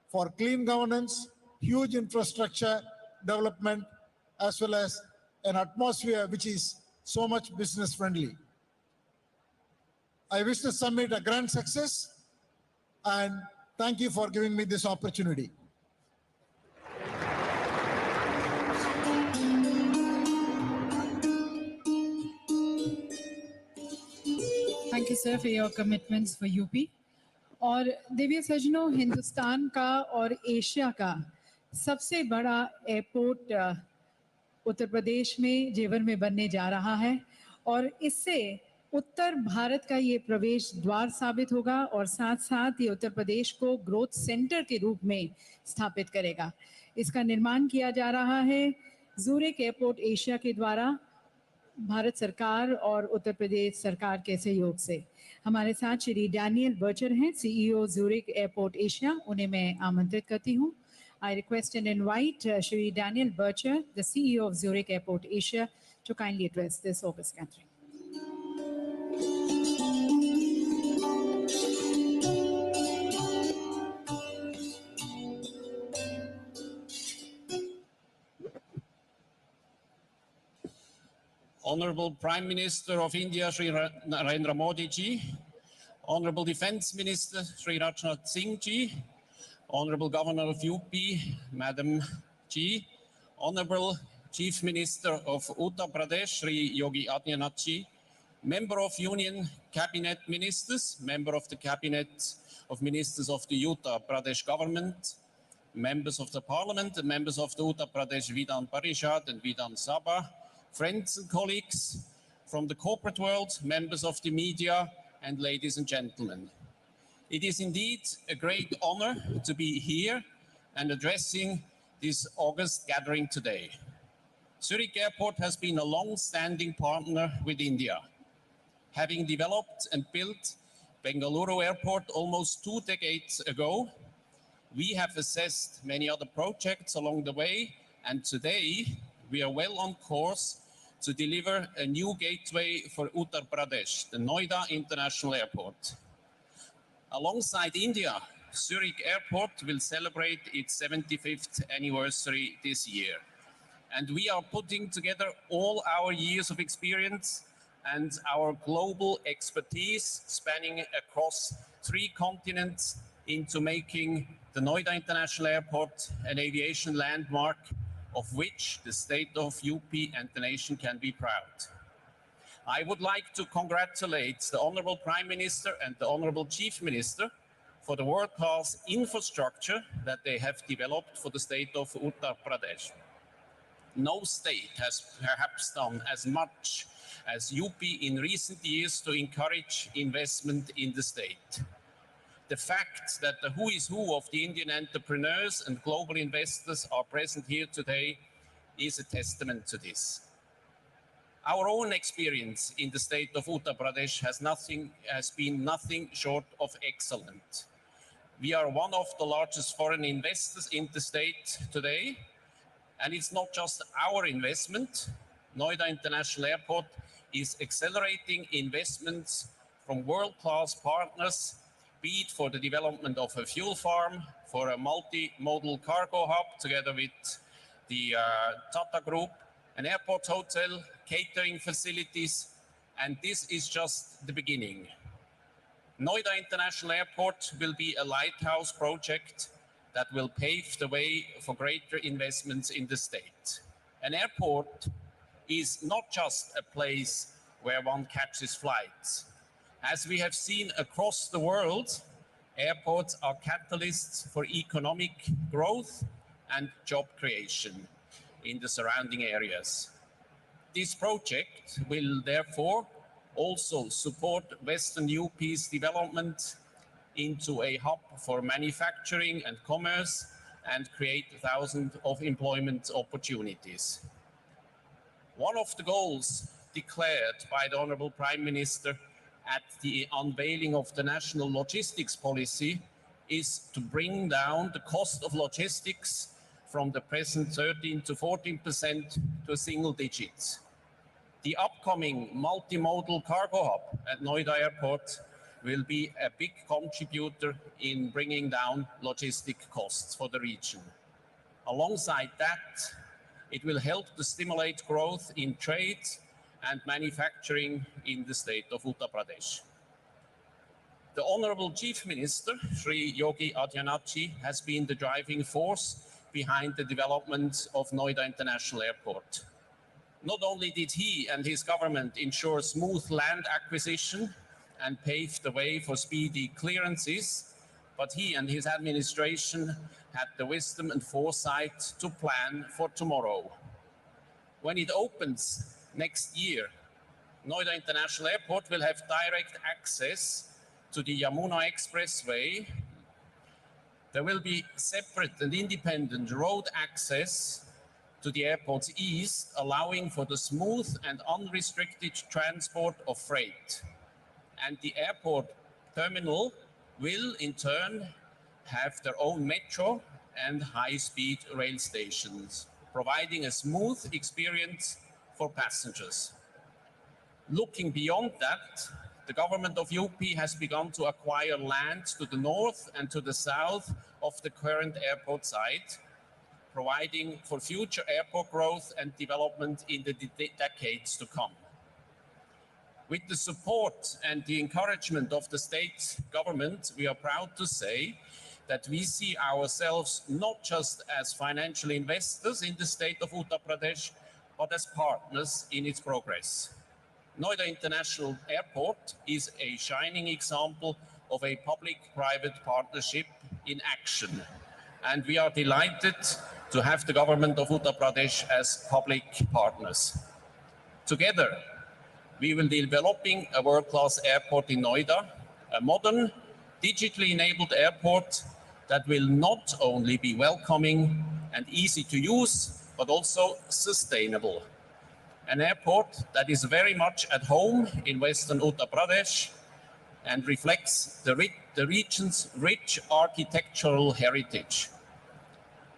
for clean governance, huge infrastructure development, as well as an atmosphere which is so much business friendly. I wish the summit a grand success, and thank you for giving me this opportunity. Thank you, sir, for your commitments for UP. और दिव्य सज्जनों, हिंदुस्तान का और Asia का सबसे बड़ा airport उत्तर प्रदेश में जेवर में बनने जा रहा है, और इससे उत्तर भारत का ये प्रवेश द्वार साबित होगा और साथ साथ ये उत्तर प्रदेश को ग्रोथ सेंटर के रूप में स्थापित करेगा। इसका निर्माण किया जा रहा है ज़ूरिक एयरपोर्ट एशिया के द्वारा भारत सरकार और उत्तर प्रदेश सरकार के सहयोग से। हमारे साथ श्री डैनियल बर्चर हैं, सीईओ ज़ूरिक एयरपोर्ट एशिया। उन्हें मैं आमंत्रित करती हूँ। I request and invite Shri Daniel Bircher, the CEO of Zurich Airport Asia, to kindly address this August gathering. Honorable Prime Minister of India, Shri Narendra Modi ji, Honorable Defense Minister, Shri Rajnath Singh ji, Honorable Governor of UP, Madam ji, Honorable Chief Minister of Uttar Pradesh, Shri Yogi Adityanath ji, Member of Union Cabinet Ministers, Member of the Cabinet of Ministers of the Uttar Pradesh government, members of the Parliament, and members of the Uttar Pradesh Vidhan Parishad and Vidhan Sabha, friends and colleagues from the corporate world, members of the media, and ladies and gentlemen. It is indeed a great honor to be here and addressing this August gathering today. Zurich Airport has been a long-standing partner with India. Having developed and built Bengaluru Airport almost 2 decades ago, we have assessed many other projects along the way, and today we are well on course to deliver a new gateway for Uttar Pradesh, the Noida International Airport. Alongside India, Zurich Airport will celebrate its 75th anniversary this year. And we are putting together all our years of experience and our global expertise spanning across 3 continents into making the Noida International Airport an aviation landmark of which the state of UP and the nation can be proud. I would like to congratulate the Honorable Prime Minister and the Honorable Chief Minister for the world-class infrastructure that they have developed for the state of Uttar Pradesh. No state has perhaps done as much as UP in recent years to encourage investment in the state. The fact that the who is who of the Indian entrepreneurs and global investors are present here today is a testament to this. Our own experience in the state of Uttar Pradesh has been nothing short of excellent. We are one of the largest foreign investors in the state today, and it's not just our investment. Noida International Airport is accelerating investments from world-class partners, be it for the development of a fuel farm, for a multimodal cargo hub together with the Tata Group, an airport hotel, catering facilities, and this is just the beginning. Noida International Airport will be a lighthouse project that will pave the way for greater investments in the state. An airport is not just a place where one catches flights. As we have seen across the world, airports are catalysts for economic growth and job creation in the surrounding areas. This project will therefore also support Western UP's development into a hub for manufacturing and commerce and create thousands of employment opportunities. One of the goals declared by the Honorable Prime Minister at the unveiling of the national logistics policy is to bring down the cost of logistics from the present 13 to 14% to single digits. The upcoming multimodal cargo hub at Noida Airport will be a big contributor in bringing down logistic costs for the region. Alongside that, it will help to stimulate growth in trade and manufacturing in the state of Uttar Pradesh. The Honorable Chief Minister, Sri Yogi Adityanath, has been the driving force behind the development of Noida International Airport. Not only did he and his government ensure smooth land acquisition and pave the way for speedy clearances, but he and his administration had the wisdom and foresight to plan for tomorrow. When it opens next year, Noida International Airport will have direct access to the Yamuna Expressway. There will be separate and independent road access to the airport's east, allowing for the smooth and unrestricted transport of freight. And the airport terminal will in turn have their own metro and high-speed rail stations, providing a smooth experience for passengers. Looking beyond that, the government of UP has begun to acquire land to the north and to the south of the current airport site, providing for future airport growth and development in the decades to come. With the support and the encouragement of the state government, we are proud to say that we see ourselves not just as financial investors in the state of Uttar Pradesh, but as partners in its progress. Noida International Airport is a shining example of a public-private partnership in action. And we are delighted to have the government of Uttar Pradesh as public partners. Together, we will be developing a world-class airport in Noida, a modern, digitally enabled airport that will not only be welcoming and easy to use, but also sustainable. An airport that is very much at home in Western Uttar Pradesh and reflects the region's rich architectural heritage.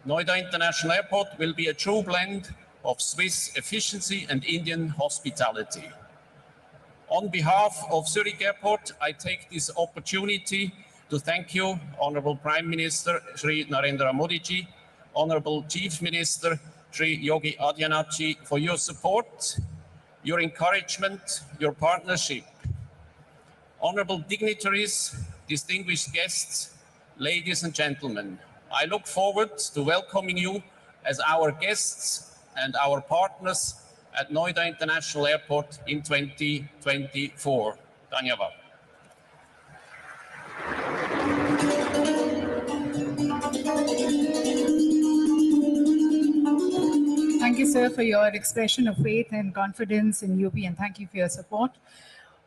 Noida International Airport will be a true blend of Swiss efficiency and Indian hospitality. On behalf of Zurich Airport, I take this opportunity to thank you, Honorable Prime Minister Shri Narendra Modi ji, Honorable Chief Minister Shri Yogi Adityanath ji, for your support, your encouragement, your partnership. Honorable dignitaries, distinguished guests, ladies and gentlemen, I look forward to welcoming you as our guests and our partners at Noida International Airport in 2024. Dhanyavad. Thank you, sir, for your expression of faith and confidence in UP, and thank you for your support.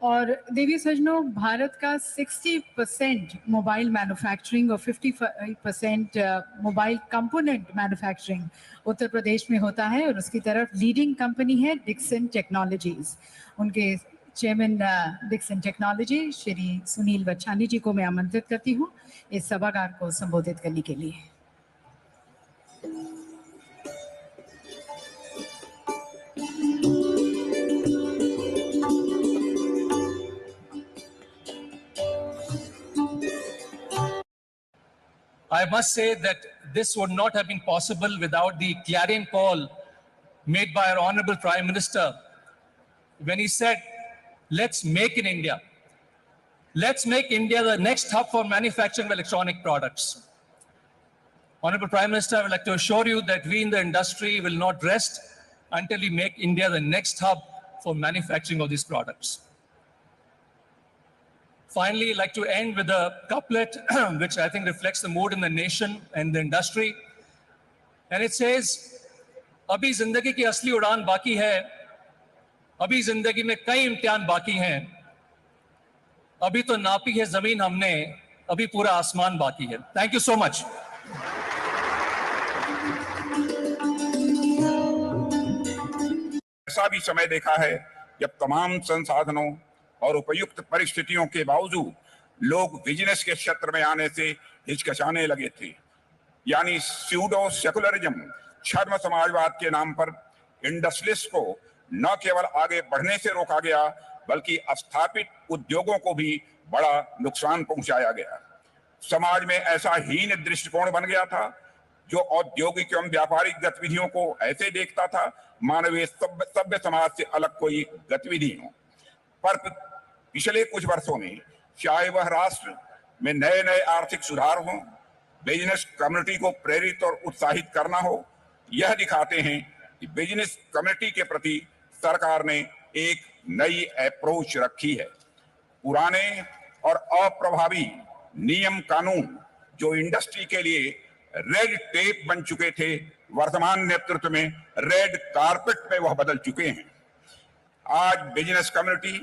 और देवी सजनों, भारत का 60% mobile manufacturing और 55% mobile component manufacturing Uttar Pradesh में होता है, और उसकी तरफ leading company है डिक्सन टेक्नोलॉजीज। उनके chairman Dixon Technology Shri Sunil Bachhani ji को मैं आमंत्रित करती हूँ इस सभागार को संबोधित करने के लिए। I must say that this would not have been possible without the clarion call made by our Honorable Prime Minister when he said, let's make in India. Let's make India the next hub for manufacturing of electronic products. Honorable Prime Minister, I would like to assure you that we in the industry will not rest until we make India the next hub for manufacturing of these products. Finally, I'd like to end with a couplet which I think reflects the mood in the nation and the industry. And it says, अभी जिंदगी की असली उड़ान बाकी है, अभी जिंदगी में कई इम्तिहान बाकी हैं, अभी तो नापी है जमीन हमने, अभी पूरा आसमान बाकी है. Thank you so much. ऐसा भी समय देखा है जब तमाम संसाधनों और उपयुक्त परिस्थितियों के बावजूद लोग बिजनेस के क्षेत्र में आने से हिचकिचाने लगे थे। यानी स्यूडो सेकुलरिज्म, छद्म समाजवाद के नाम पर इंडस्ट्रियलिस्ट को न केवल आगे बढ़ने से रोका गया, बल्कि स्थापित उद्योगों को भी बड़ा नुकसान पहुंचाया गया। समाज में ऐसा हीन दृष्टिकोण बन गया था जो औद्योगिक एवं व्यापारिक गतिविधियों को ऐसे देखता था मानवीय सभ्य समाज से अलग कोई गतिविधि हो। पर पिछले कुछ वर्षों में चाहे वह राष्ट्र में नए नए आर्थिक सुधार हो, बिजनेस कम्युनिटी को प्रेरित और उत्साहित करना हो, यह दिखाते हैं कि बिजनेस कम्युनिटी के प्रति सरकार ने एक नई अप्रोच रखी है। पुराने और अप्रभावी नियम कानून जो इंडस्ट्री के लिए रेड टेप बन चुके थे, वर्तमान नेतृत्व में रेड कारपेट में वह बदल चुके हैं। आज बिजनेस कम्युनिटी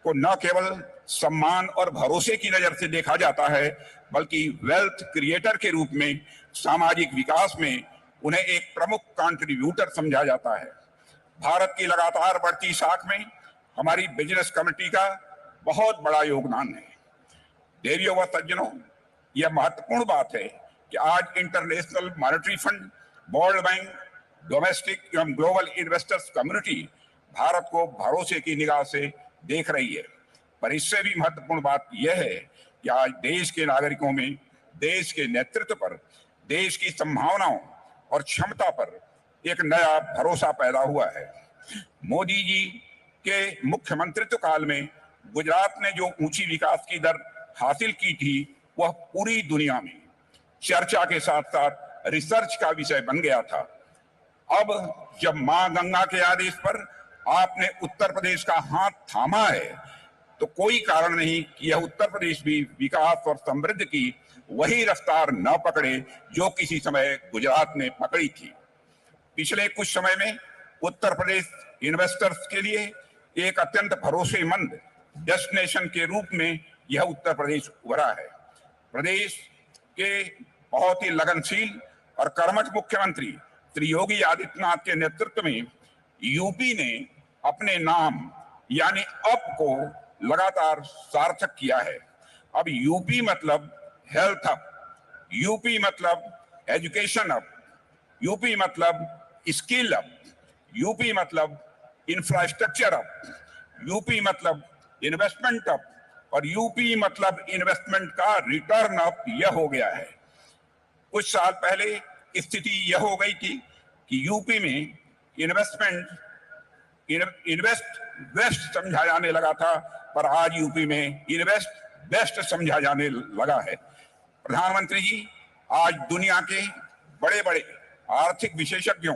को न केवल सम्मान और भरोसे की नजर से देखा जाता है, बल्कि वेल्थ क्रिएटर के रूप में सामाजिक विकास में उन्हें एक प्रमुख कंट्रीब्यूटर समझा जाता है। भारत की लगातार बढ़ती साख में हमारी बिजनेस कम्युनिटी का बहुत बड़ा योगदान है। देवियों व सज्जनों, यह महत्वपूर्ण बात है कि आज international monetary fund, world bank, domestic एवं ग्लोबल इन्वेस्टर्स कम्युनिटी भारत को भरोसे की निगाह से देख रही है। पर इससे भी महत्वपूर्ण बात यह है कि आज देश के नागरिकों में देश के नेतृत्व पर, देश की संभावनाओं और क्षमता पर एक नया भरोसा पैदा हुआ है। मोदी जी के मुख्यमंत्रित्व काल में गुजरात ने जो ऊंची विकास की दर हासिल की थी, वह पूरी दुनिया में चर्चा के साथ साथ रिसर्च का विषय बन गया था। अब जब मां गंगा के आदेश पर आपने उत्तर प्रदेश का हाथ थामा है, तो कोई कारण नहीं कि यह उत्तर प्रदेश भी विकास और समृद्धि की वही रफ्तार न पकड़े जो किसी समय गुजरात ने पकड़ी थी। पिछले कुछ समय में उत्तर प्रदेश इन्वेस्टर्स के लिए एक अत्यंत भरोसेमंद डेस्टिनेशन के रूप में यह उत्तर प्रदेश उभरा है। प्रदेश के बहुत ही लगनशील और कर्मठ मुख्यमंत्री श्री योगी आदित्यनाथ के नेतृत्व में यूपी ने अपने नाम यानी अप को लगातार सार्थक किया है। अब यूपी मतलब हेल्थ अप, यूपी मतलब एजुकेशन अप, यूपी मतलब स्किल अप, यूपी मतलब इंफ्रास्ट्रक्चर अप, यूपी मतलब इन्वेस्टमेंट अप और यूपी मतलब इन्वेस्टमेंट का रिटर्न अप। यह हो गया है। कुछ साल पहले स्थिति यह हो गई थी कि यूपी में इन्वेस्ट वेस्ट समझा जाने लगा था, पर आज यूपी में इन्वेस्ट बेस्ट समझा जाने लगा है। प्रधानमंत्री जी, आज दुनिया के बड़े बड़े आर्थिक विशेषज्ञों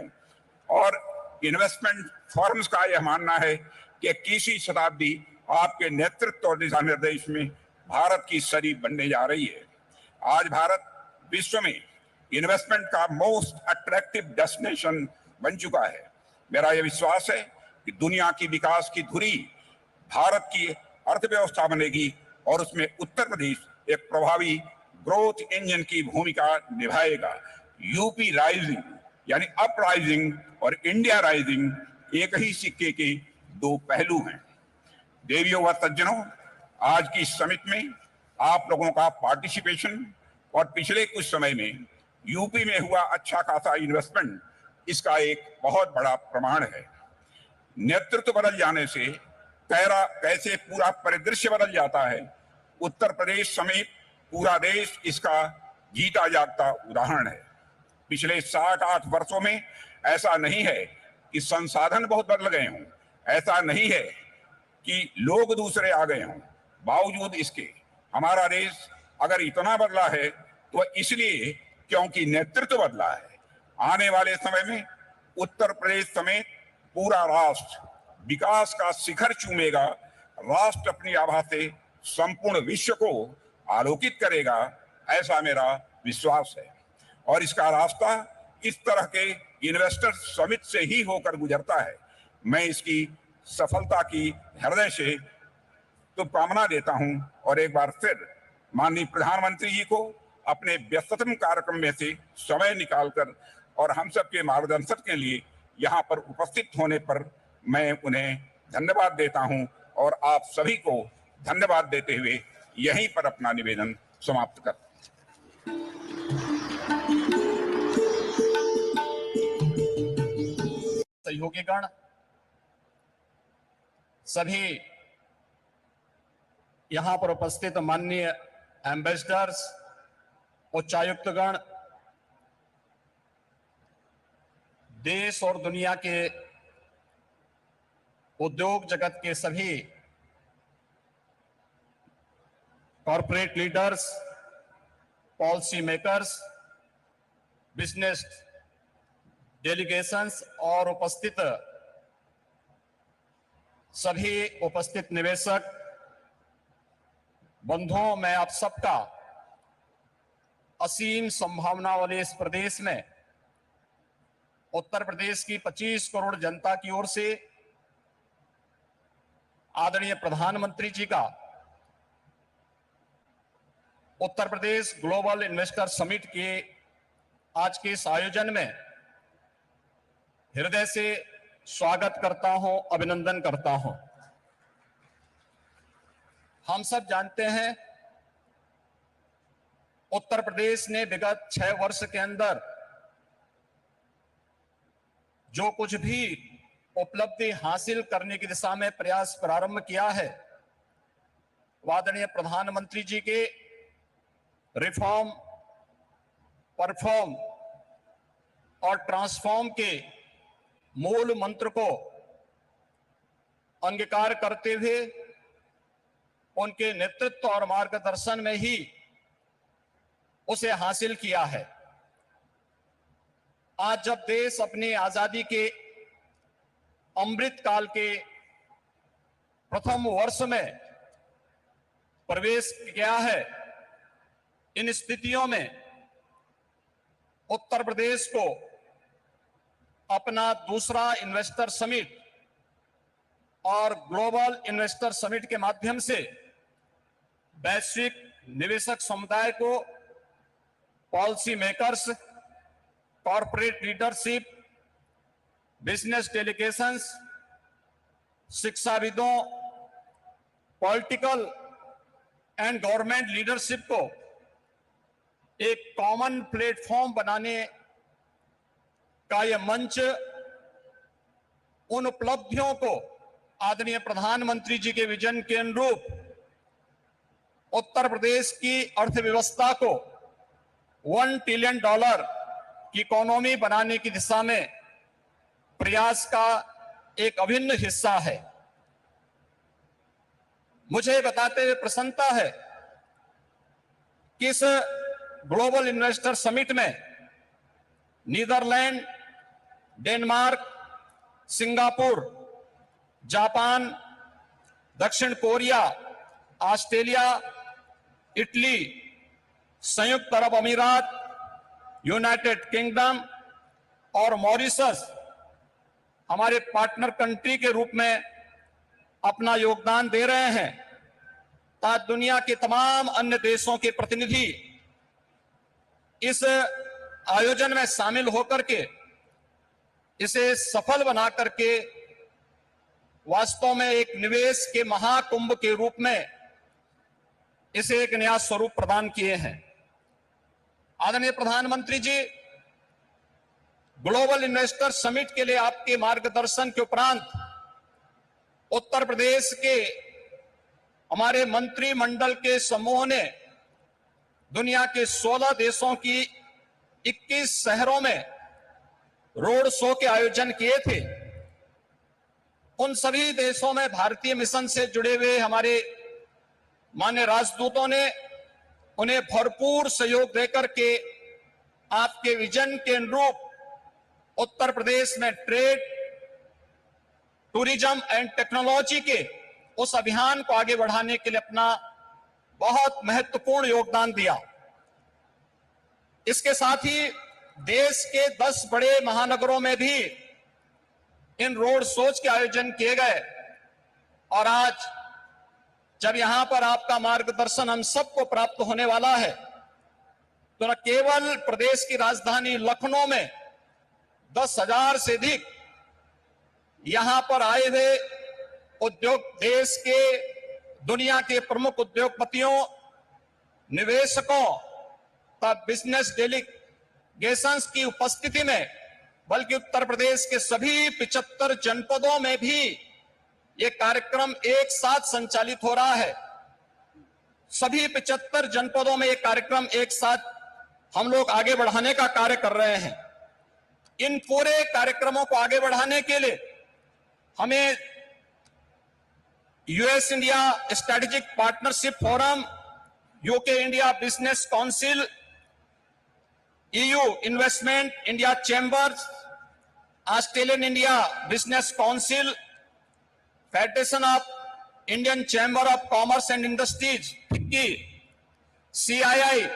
और इन्वेस्टमेंट फर्म्स का यह मानना है कि 21वीं शताब्दी आपके नेतृत्व और दिशा निर्देश में भारत की सदी बनने जा रही है। आज भारत विश्व में इन्वेस्टमेंट का मोस्ट अट्रैक्टिव डेस्टिनेशन बन चुका है। मेरा यह विश्वास है कि दुनिया की विकास की धुरी भारत की अर्थव्यवस्था बनेगी और उसमें उत्तर प्रदेश एक प्रभावी ग्रोथ इंजन की भूमिका निभाएगा। यूपी राइजिंग यानी अप राइजिंग और इंडिया राइजिंग एक ही सिक्के के दो पहलू हैं। देवियों व सज्जनों, आज की समिट में आप लोगों का पार्टिसिपेशन और पिछले कुछ समय में यूपी में हुआ अच्छा खासा इन्वेस्टमेंट इसका एक बहुत बड़ा प्रमाण है। नेतृत्व बदल जाने से कैसे पूरा परिदृश्य बदल जाता है, उत्तर प्रदेश समेत पूरा देश इसका जीता जागता उदाहरण है। पिछले 7-8 वर्षों में ऐसा नहीं है कि संसाधन बहुत बदल गए हों, ऐसा नहीं है कि लोग दूसरे आ गए हों। बावजूद इसके हमारा देश अगर इतना बदला है तो इसलिए क्योंकि नेतृत्व बदला है। आने वाले समय में उत्तर प्रदेश समेत पूरा राष्ट्र विकास का शिखर चूमेगा। राष्ट्र अपनी आभा से संपूर्ण विश्व को आलोकित करेगा, ऐसा मेरा विश्वास है। और इसका रास्ता इस तरह के इन्वेस्टर समिट से ही होकर गुजरता है। मैं इसकी सफलता की हृदय से शुभकामना देता हूं और एक बार फिर माननीय प्रधानमंत्री जी को अपने व्यस्ततम कार्यक्रम में से समय निकालकर और हम सबके मार्गदर्शन के लिए यहाँ पर उपस्थित होने पर मैं उन्हें धन्यवाद देता हूं और आप सभी को धन्यवाद देते हुए यहीं पर अपना निवेदन समाप्त करता हूं। सहयोगीगण, सभी यहां पर उपस्थित माननीय एम्बेसडर्स, उच्चायुक्तगण, देश और दुनिया के उद्योग जगत के सभी corporate leaders, policy makers, business delegations और सभी उपस्थित निवेशक बंधुओं, मैं आप सबका असीम संभावना वाले इस प्रदेश में उत्तर प्रदेश की 25 करोड़ जनता की ओर से आदरणीय प्रधानमंत्री जी का Uttar Pradesh global investor summit के आज के इस आयोजन में हृदय से स्वागत करता हूं, अभिनंदन करता हूं। हम सब जानते हैं उत्तर प्रदेश ने विगत 6 वर्ष के अंदर जो कुछ भी उपलब्धि हासिल करने की दिशा में प्रयास प्रारंभ किया है, आदरणीय प्रधानमंत्री जी के रिफॉर्म, परफॉर्म और ट्रांसफॉर्म के मूल मंत्र को अंगीकार करते हुए उनके नेतृत्व और मार्गदर्शन में ही उसे हासिल किया है। आज जब देश अपनी आजादी के अमृत काल के प्रथम वर्ष में प्रवेश किया है, इन स्थितियों में उत्तर प्रदेश को अपना दूसरा इन्वेस्टर समिट और ग्लोबल इन्वेस्टर समिट के माध्यम से वैश्विक निवेशक समुदाय को, policy makers, corporate leadership, business delegations, शिक्षाविदों, पॉलिटिकल एंड गवर्नमेंट लीडरशिप को एक कॉमन प्लेटफॉर्म बनाने का यह मंच उन उपलब्धियों को आदरणीय प्रधानमंत्री जी के विजन के अनुरूप उत्तर प्रदेश की अर्थव्यवस्था को $1 ट्रिलियन की इकोनॉमी बनाने की दिशा में प्रयास का एक अभिन्न हिस्सा है। मुझे बताते हुए प्रसन्नता है कि इस ग्लोबल इन्वेस्टर समिट में नीदरलैंड, डेनमार्क, सिंगापुर, जापान, दक्षिण कोरिया, ऑस्ट्रेलिया, इटली, संयुक्त अरब अमीरात, यूनाइटेड किंगडम और मॉरिशस हमारे पार्टनर कंट्री के रूप में अपना योगदान दे रहे हैं, ताकि दुनिया के तमाम अन्य देशों के प्रतिनिधि इस आयोजन में शामिल होकर के इसे सफल बना करके वास्तव में एक निवेश के महाकुंभ के रूप में इसे एक नया स्वरूप प्रदान किए हैं। आदरणीय प्रधानमंत्री जी, ग्लोबल इन्वेस्टर समिट के लिए आपके मार्गदर्शन के उपरांत उत्तर प्रदेश के हमारे मंत्रिमंडल के समूह ने दुनिया के 16 देशों की 21 शहरों में रोड शो के आयोजन किए थे। उन सभी देशों में भारतीय मिशन से जुड़े हुए हमारे माननीय राजदूतों ने उन्हें भरपूर सहयोग देकर के आपके विजन के अनुरूप उत्तर प्रदेश में ट्रेड, टूरिज्म एंड टेक्नोलॉजी के उस अभियान को आगे बढ़ाने के लिए अपना बहुत महत्वपूर्ण योगदान दिया। इसके साथ ही देश के 10 बड़े महानगरों में भी इन रोड शोज के आयोजन किए गए और आज जब यहां पर आपका मार्गदर्शन हम सबको प्राप्त होने वाला है तो न केवल प्रदेश की राजधानी लखनऊ में 10,000 से अधिक यहां पर आए हुए उद्योग, देश के दुनिया के प्रमुख उद्योगपतियों, निवेशकों तथा बिजनेस डेलीगेशंस की उपस्थिति में, बल्कि उत्तर प्रदेश के सभी 75 जनपदों में भी ये कार्यक्रम एक साथ संचालित हो रहा है। सभी 75 जनपदों में ये कार्यक्रम एक साथ हम लोग आगे बढ़ाने का कार्य कर रहे हैं। इन पूरे कार्यक्रमों को आगे बढ़ाने के लिए हमें US India strategic partnership forum, UK India business council, EU investment India chambers, Australian India business council, federation of Indian chamber of commerce and industries FICCI, CII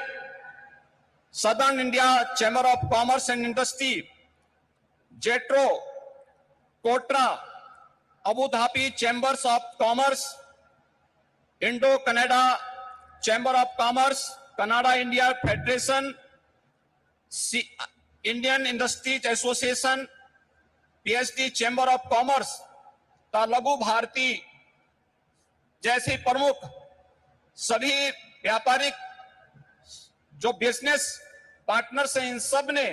southern India chamber of commerce and industry, JETRO, KOTRA, Abu Dhabi chambers of commerce, Indo Canada chamber of commerce, Canada India federation, Indian industries association, PhD chamber of commerce तथा लघु भारती जैसे प्रमुख सभी व्यापारिक जो business partners हैं, इन सब ने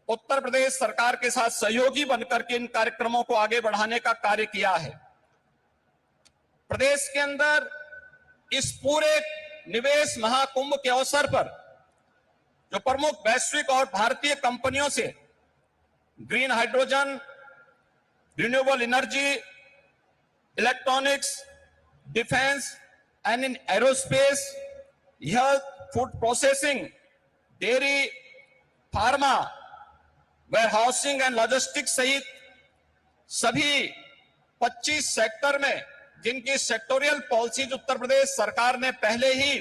उत्तर प्रदेश सरकार के साथ सहयोगी बनकर के इन कार्यक्रमों को आगे बढ़ाने का कार्य किया है। प्रदेश के अंदर इस पूरे निवेश महाकुंभ के अवसर पर जो प्रमुख वैश्विक और भारतीय कंपनियों से green hydrogen, renewable energy, electronics, defence and in aerospace, health, food processing, dairy, pharma, warehousing and logistics सहित सभी 25 सेक्टर में जिनकी सेक्टोरियल पॉलिसीज उत्तर प्रदेश सरकार ने पहले ही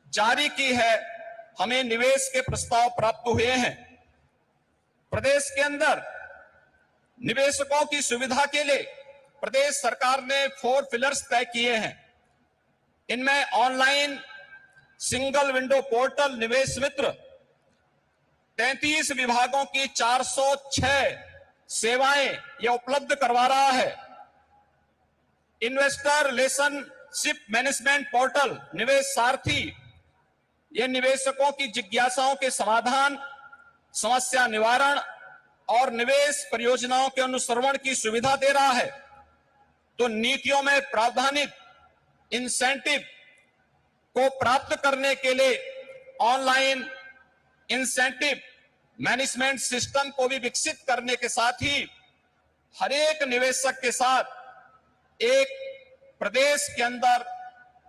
जारी की है, हमें निवेश के प्रस्ताव प्राप्त हुए हैं। प्रदेश के अंदर निवेशकों की सुविधा के लिए प्रदेश सरकार ने 4 पिलर्स तय किए हैं। इनमें ऑनलाइन सिंगल विंडो पोर्टल निवेश मित्र, 33 विभागों की 406 सेवाएं यह उपलब्ध करवा रहा है। इन्वेस्टर रिलेशनशिप मैनेजमेंट पोर्टल निवेश सारथी, यह निवेशकों की जिज्ञासाओं के समाधान, समस्या निवारण और निवेश परियोजनाओं के अनुश्रवण की सुविधा दे रहा है। तो नीतियों में प्रावधानित इंसेंटिव को प्राप्त करने के लिए ऑनलाइन इंसेंटिव मैनेजमेंट सिस्टम को भी विकसित करने के साथ ही हर एक निवेशक के साथ एक प्रदेश के अंदर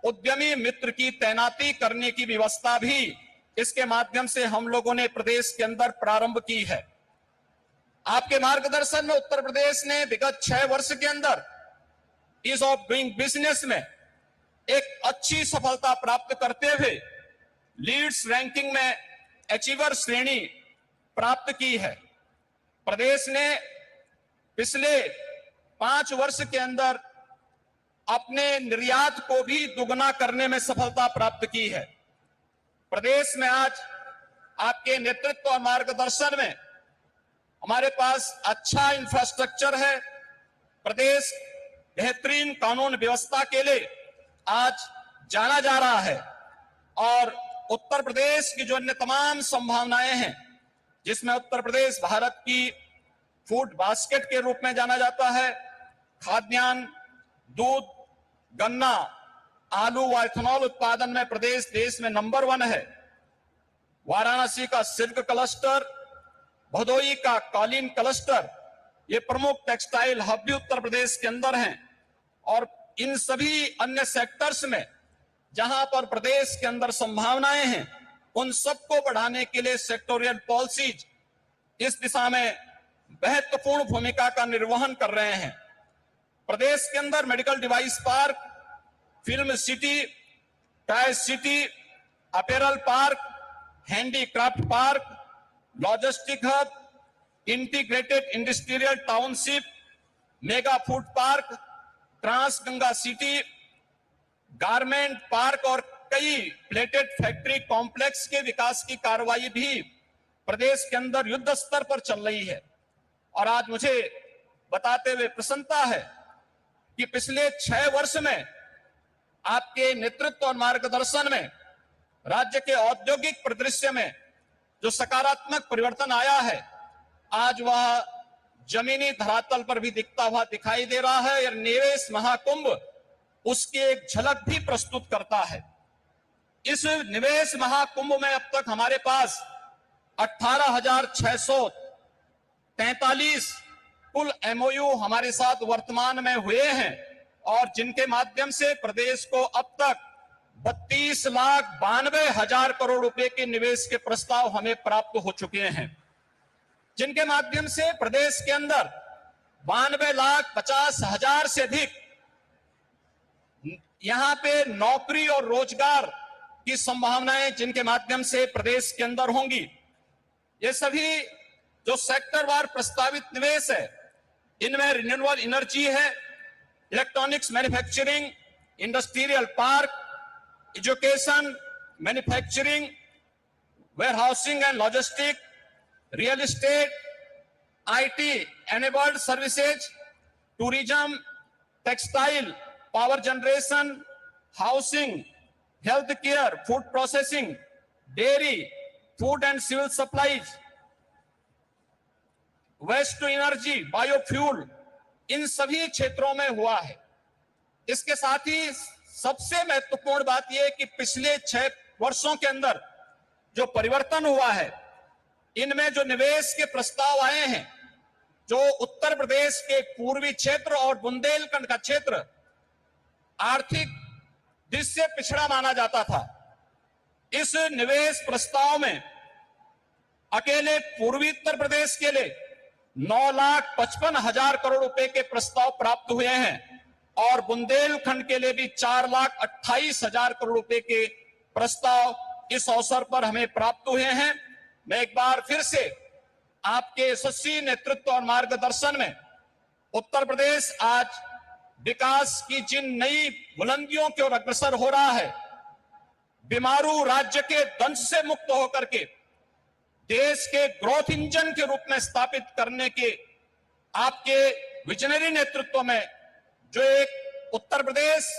उद्यमी मित्र की तैनाती करने की व्यवस्था भी इसके माध्यम से हम लोगों ने प्रदेश के अंदर प्रारंभ की है। आपके मार्गदर्शन में उत्तर प्रदेश ने विगत 6 वर्ष के अंदर ईज ऑफ डूइंग बिजनेस में एक अच्छी सफलता प्राप्त करते हुए लीड्स रैंकिंग में अचीवर श्रेणी प्राप्त की है। प्रदेश ने पिछले 5 वर्ष के अंदर अपने निर्यात को भी दुगना करने में सफलता प्राप्त की है। प्रदेश में आज आपके नेतृत्व और मार्गदर्शन में हमारे पास अच्छा इंफ्रास्ट्रक्चर है। प्रदेश बेहतरीन कानून व्यवस्था के लिए आज जाना जा रहा है और उत्तर प्रदेश की जो अन्य तमाम संभावनाएं हैं, जिसमें उत्तर प्रदेश भारत की फूड बास्केट के रूप में जाना जाता है। खाद्यान्न, दूध, गन्ना, आलू व इथेनॉल उत्पादन में प्रदेश देश में नंबर 1 है। वाराणसी का सिल्क क्लस्टर, भदोई का कालीन क्लस्टर, ये प्रमुख टेक्सटाइल हब भी उत्तर प्रदेश के अंदर हैं। और इन सभी अन्य सेक्टर्स में जहां पर प्रदेश के अंदर संभावनाएं हैं, उन सबको बढ़ाने के लिए सेक्टोरियल पॉलिसीज इस दिशा में महत्वपूर्ण भूमिका का निर्वहन कर रहे हैं। प्रदेश के अंदर medical device park, film city, toy city, apparel park, handicraft park, logistic hub, integrated industrial township, mega food park, trans Ganga city, garment park और कई प्लेटेड फैक्ट्री कॉम्प्लेक्स के विकास की कार्रवाई भी प्रदेश के अंदर युद्ध स्तर पर चल रही है। और आज मुझे बताते हुए प्रसन्नता है कि पिछले 6 वर्ष में आपके नेतृत्व और मार्गदर्शन में राज्य के औद्योगिक परिदृश्य में जो सकारात्मक परिवर्तन आया है, आज वह जमीनी धरातल पर भी दिखता हुआ दिखाई दे रहा है। और निवेश महाकुंभ उसकी एक झलक भी प्रस्तुत करता है। इस निवेश महाकुंभ में अब तक हमारे पास 18,643 कुल एमओयू हमारे साथ वर्तमान में हुए हैं और जिनके माध्यम से प्रदेश को अब तक 32,92,000 करोड़ रुपए के निवेश के प्रस्ताव हमें प्राप्त हो चुके हैं, जिनके माध्यम से प्रदेश के अंदर 92,50,000 से अधिक यहां पे नौकरी और रोजगार की संभावनाएं जिनके माध्यम से प्रदेश के अंदर होंगी। ये सभी जो सेक्टर वार प्रस्तावित निवेश है, इनमें रिन्यूएबल एनर्जी है, electronics manufacturing, industrial park, education, manufacturing, warehousing and logistic, real estate, IT enabled services, tourism, textile, power generation, housing, health care, food processing, dairy, food and civil supplies, waste to energy, biofuel, इन सभी क्षेत्रों में हुआ है। इसके साथ ही सबसे महत्वपूर्ण बात यह है कि पिछले 6 वर्षों के अंदर जो परिवर्तन हुआ है, इनमें जो निवेश के प्रस्ताव आए हैं, जो उत्तर प्रदेश के पूर्वी क्षेत्र और बुंदेलखंड का क्षेत्र आर्थिक दृष्टि से पिछड़ा माना जाता था, इस निवेश प्रस्ताव में अकेले पूर्वी उत्तर प्रदेश के लिए 9,55,000 करोड़ रुपए के प्रस्ताव प्राप्त हुए हैं और बुंदेलखंड के लिए भी 4,28,000 करोड़ रुपए के प्रस्ताव इस अवसर पर हमें प्राप्त हुए हैं। मैं एक बार फिर से आपके यशस्वी नेतृत्व और मार्गदर्शन में उत्तर प्रदेश आज विकास की जिन नई बुलंदियों की ओर अग्रसर हो रहा है, बीमारू राज्य के दंश से मुक्त होकर के देश के ग्रोथ इंजन के रूप में स्थापित करने के आपके विजनरी नेतृत्व में जो एक उत्तर प्रदेश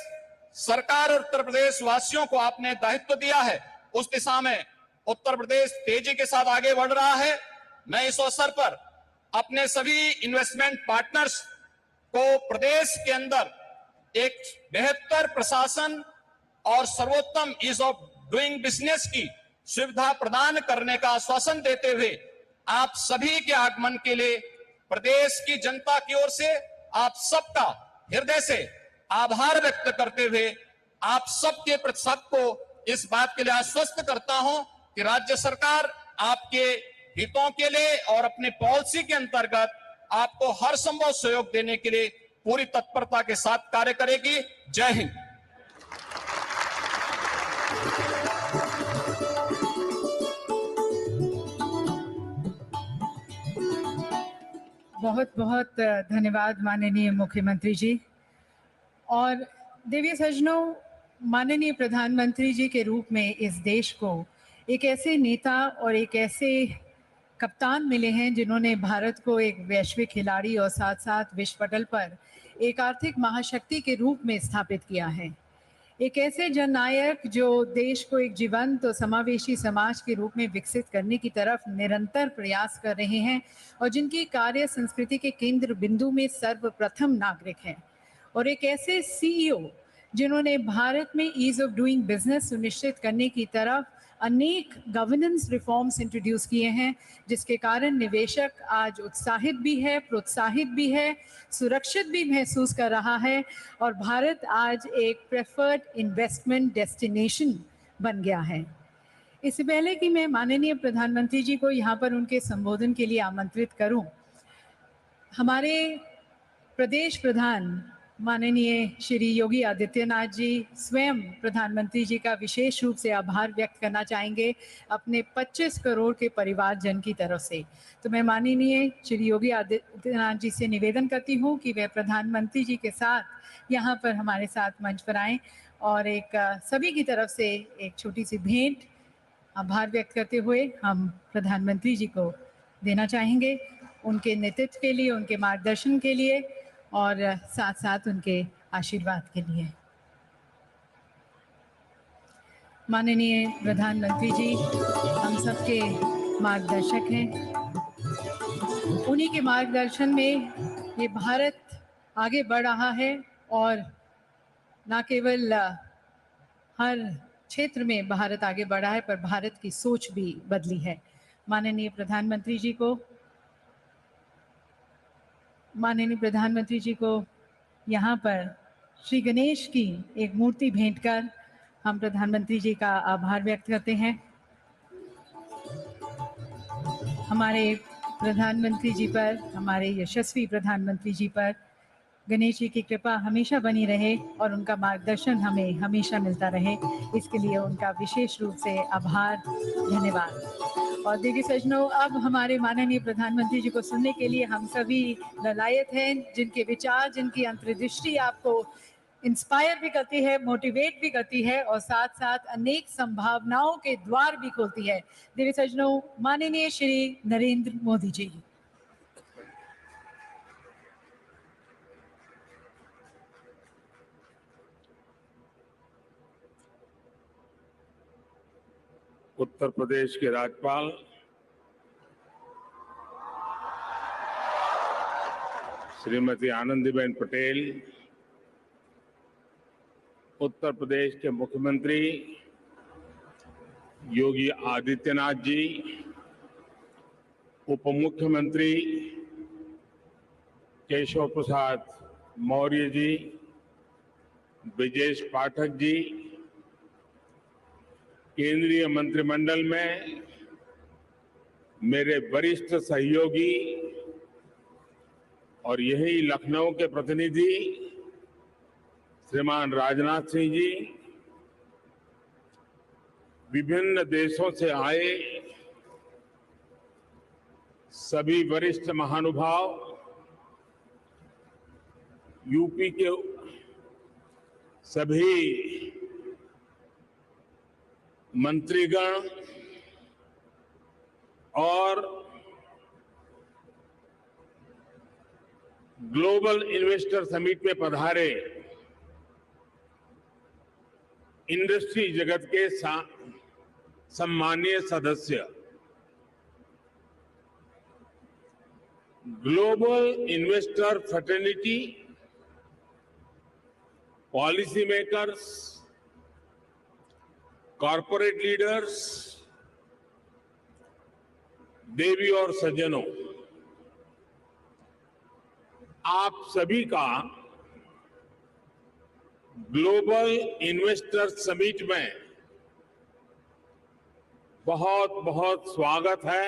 सरकार और उत्तर प्रदेश वासियों को आपने दायित्व दिया है, उस दिशा में उत्तर प्रदेश तेजी के साथ आगे बढ़ रहा है। मैं इस अवसर पर अपने सभी इन्वेस्टमेंट पार्टनर्स को प्रदेश के अंदर एक बेहतर प्रशासन और सर्वोत्तम ईज ऑफ डूइंग बिजनेस की सुविधा प्रदान करने का आश्वासन देते हुए आप सभी के आगमन के लिए प्रदेश की जनता की ओर से आप सबका हृदय से आभार व्यक्त करते हुए आप सबके प्रति सबको इस बात के लिए आश्वस्त करता हूं कि राज्य सरकार आपके हितों के लिए और अपने पॉलिसी के अंतर्गत आपको हर संभव सहयोग देने के लिए पूरी तत्परता के साथ कार्य करेगी। जय हिंद। बहुत बहुत धन्यवाद माननीय मुख्यमंत्री जी। और देवी सज्जनों, माननीय प्रधानमंत्री जी के रूप में इस देश को एक ऐसे नेता और एक ऐसे कप्तान मिले हैं जिन्होंने भारत को एक वैश्विक खिलाड़ी और साथ साथ विश्व पटल पर एक आर्थिक महाशक्ति के रूप में स्थापित किया है। एक ऐसे जननायक जो देश को एक जीवंत और समावेशी समाज के रूप में विकसित करने की तरफ निरंतर प्रयास कर रहे हैं और जिनकी कार्य संस्कृति के केंद्र बिंदु में सर्वप्रथम नागरिक हैं। और एक ऐसे सीईओ जिन्होंने भारत में ईज ऑफ डूइंग बिजनेस सुनिश्चित करने की तरफ अनेक गवर्नेंस रिफॉर्म्स इंट्रोड्यूस किए हैं, जिसके कारण निवेशक आज उत्साहित भी है, प्रोत्साहित भी है, सुरक्षित भी महसूस कर रहा है और भारत आज एक प्रेफर्ड इन्वेस्टमेंट डेस्टिनेशन बन गया है। इससे पहले कि मैं माननीय प्रधानमंत्री जी को यहाँ पर उनके संबोधन के लिए आमंत्रित करूँ, हमारे प्रदेश प्रधान माननीय श्री योगी आदित्यनाथ जी स्वयं प्रधानमंत्री जी का विशेष रूप से आभार व्यक्त करना चाहेंगे अपने 25 करोड़ के परिवारजन की तरफ से। तो मैं माननीय श्री योगी आदित्यनाथ जी से निवेदन करती हूँ कि वे प्रधानमंत्री जी के साथ यहाँ पर हमारे साथ मंच पर आएँ और एक सभी की तरफ से एक छोटी सी भेंट आभार व्यक्त करते हुए हम प्रधानमंत्री जी को देना चाहेंगे, उनके नेतृत्व के लिए, उनके मार्गदर्शन के लिए और साथ साथ उनके आशीर्वाद के लिए। माननीय प्रधानमंत्री जी हम सबके मार्गदर्शक हैं, उन्हीं के मार्गदर्शन में ये भारत आगे बढ़ रहा है और न केवल हर क्षेत्र में भारत आगे बढ़ा है पर भारत की सोच भी बदली है। माननीय प्रधानमंत्री जी को यहाँ पर श्री गणेश की एक मूर्ति भेंट कर हम प्रधानमंत्री जी का आभार व्यक्त करते हैं। हमारे प्रधानमंत्री जी पर, हमारे यशस्वी प्रधानमंत्री जी पर गणेश जी की कृपा हमेशा बनी रहे और उनका मार्गदर्शन हमें हमेशा मिलता रहे, इसके लिए उनका विशेष रूप से आभार, धन्यवाद। और देवी सज्जनों, अब हमारे माननीय प्रधानमंत्री जी को सुनने के लिए हम सभी ललायत हैं, जिनके विचार, जिनकी अंतर्दृष्टि आपको इंस्पायर भी करती है, मोटिवेट भी करती है और साथ साथ अनेक संभावनाओं के द्वार भी खोलती है। देवी सज्जनों, माननीय श्री नरेंद्र मोदी जी। उत्तर प्रदेश के राज्यपाल श्रीमती आनंदीबेन पटेल, उत्तर प्रदेश के मुख्यमंत्री योगी आदित्यनाथ जी, उप मुख्यमंत्री केशव प्रसाद मौर्य जी, ब्रजेश पाठक जी, केंद्रीय मंत्रिमंडल में मेरे वरिष्ठ सहयोगी और यही लखनऊ के प्रतिनिधि श्रीमान राजनाथ सिंह जी, विभिन्न देशों से आए सभी वरिष्ठ महानुभाव, यूपी के सभी मंत्रीगण, और ग्लोबल इन्वेस्टर समिट में पधारे इंडस्ट्री जगत के सम्मानीय सदस्य, global investor fraternity, policy makers, corporate leaders, देवी और सज्जनों, आप सभी का ग्लोबल इन्वेस्टर समिट में बहुत बहुत स्वागत है।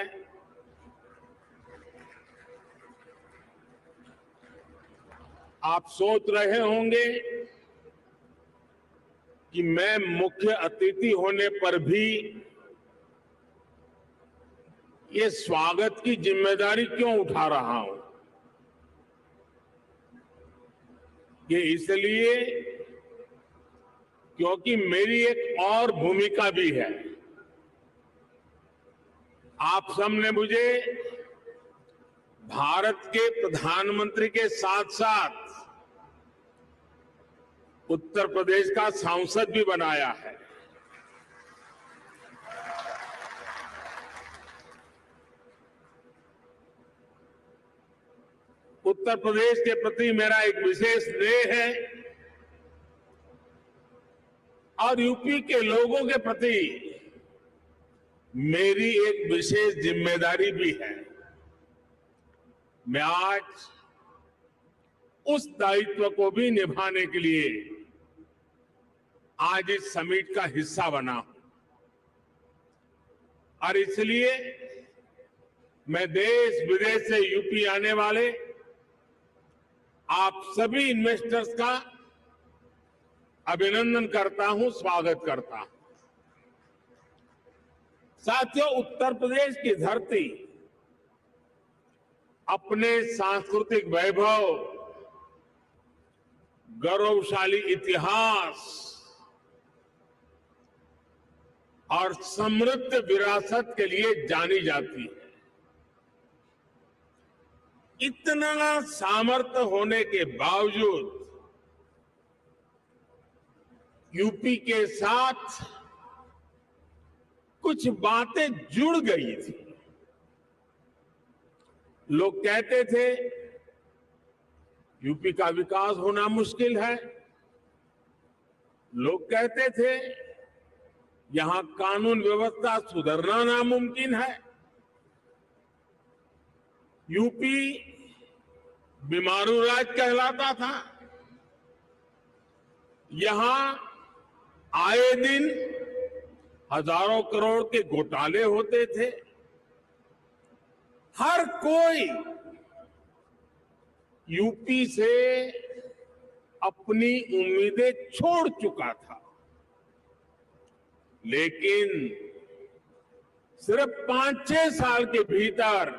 आप सोच रहे होंगे कि मैं मुख्य अतिथि होने पर भी ये स्वागत की जिम्मेदारी क्यों उठा रहा हूं। ये इसलिए क्योंकि मेरी एक और भूमिका भी है। आप सबने मुझे भारत के प्रधानमंत्री के साथ साथ उत्तर प्रदेश का सांसद भी बनाया है। उत्तर प्रदेश के प्रति मेरा एक विशेष स्नेह है और यूपी के लोगों के प्रति मेरी एक विशेष जिम्मेदारी भी है। मैं आज उस दायित्व को भी निभाने के लिए आज इस समिट का हिस्सा बना हूं और इसलिए मैं देश विदेश से यूपी आने वाले आप सभी इन्वेस्टर्स का अभिनंदन करता हूं, स्वागत करता हूं। साथियों, उत्तर प्रदेश की धरती अपने सांस्कृतिक वैभव, गौरवशाली इतिहास और समृद्ध विरासत के लिए जानी जाती है। इतना सामर्थ्य होने के बावजूद यूपी के साथ कुछ बातें जुड़ गई थी। लोग कहते थे यूपी का विकास होना मुश्किल है। लोग कहते थे यहां कानून व्यवस्था सुधरना नामुमकिन है। यूपी बीमारू राज्य कहलाता था। यहां आए दिन हजारों करोड़ के घोटाले होते थे। हर कोई यूपी से अपनी उम्मीदें छोड़ चुका था, लेकिन सिर्फ 5-6 साल के भीतर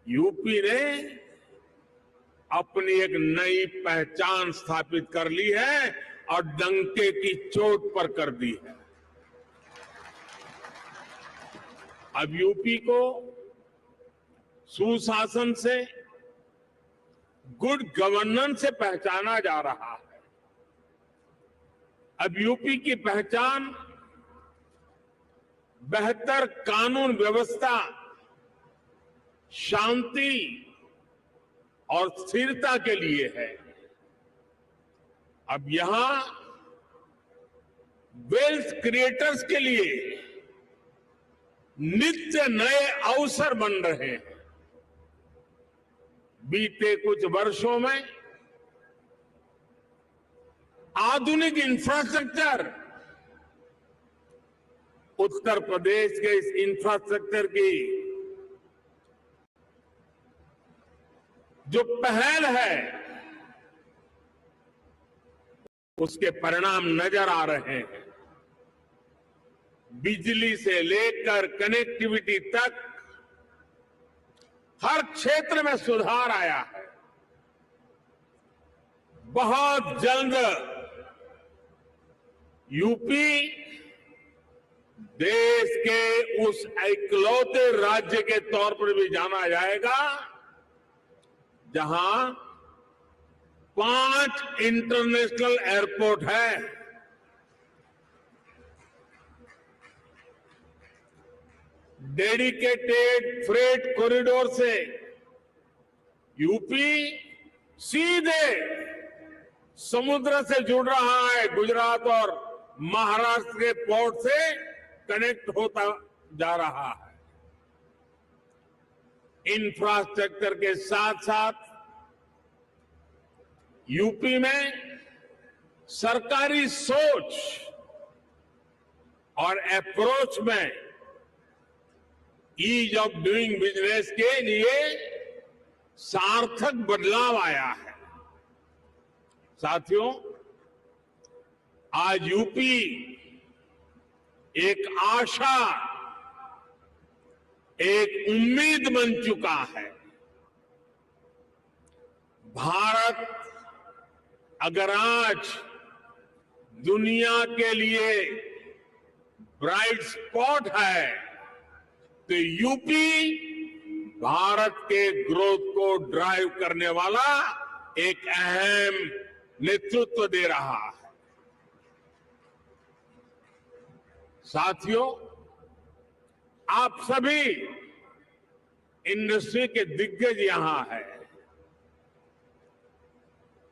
यूपी ने अपनी एक नई पहचान स्थापित कर ली है और डंके की चोट पर कर दी है। अब यूपी को सुशासन से, गुड गवर्नेंस से पहचाना जा रहा है। अब यूपी की पहचान बेहतर कानून व्यवस्था, शांति और स्थिरता के लिए है। अब यहां वेल्थ क्रिएटर्स के लिए नित्य नए अवसर बन रहे हैं। बीते कुछ वर्षों में आधुनिक इंफ्रास्ट्रक्चर, उत्तर प्रदेश के इस इंफ्रास्ट्रक्चर की जो पहल है उसके परिणाम नजर आ रहे हैं। बिजली से लेकर कनेक्टिविटी तक हर क्षेत्र में सुधार आया है। बहुत जल्द यूपी देश के उस इकलौते राज्य के तौर पर भी जाना जाएगा जहां 5 इंटरनेशनल एयरपोर्ट है। डेडिकेटेड फ्रेट कॉरिडोर से यूपी सीधे समुद्र से जुड़ रहा है, गुजरात और महाराष्ट्र के पोर्ट से कनेक्ट होता जा रहा है। इंफ्रास्ट्रक्चर के साथ साथ यूपी में सरकारी सोच और अप्रोच में ईज ऑफ डूइंग बिजनेस के लिए सार्थक बदलाव आया है। साथियों, आज यूपी एक आशा, एक उम्मीद बन चुका है। भारत अगर आज दुनिया के लिए ब्राइट स्पॉट है तो यूपी भारत के ग्रोथ को ड्राइव करने वाला एक अहम नेतृत्व दे रहा है। साथियों, आप सभी इंडस्ट्री के दिग्गज यहां हैं।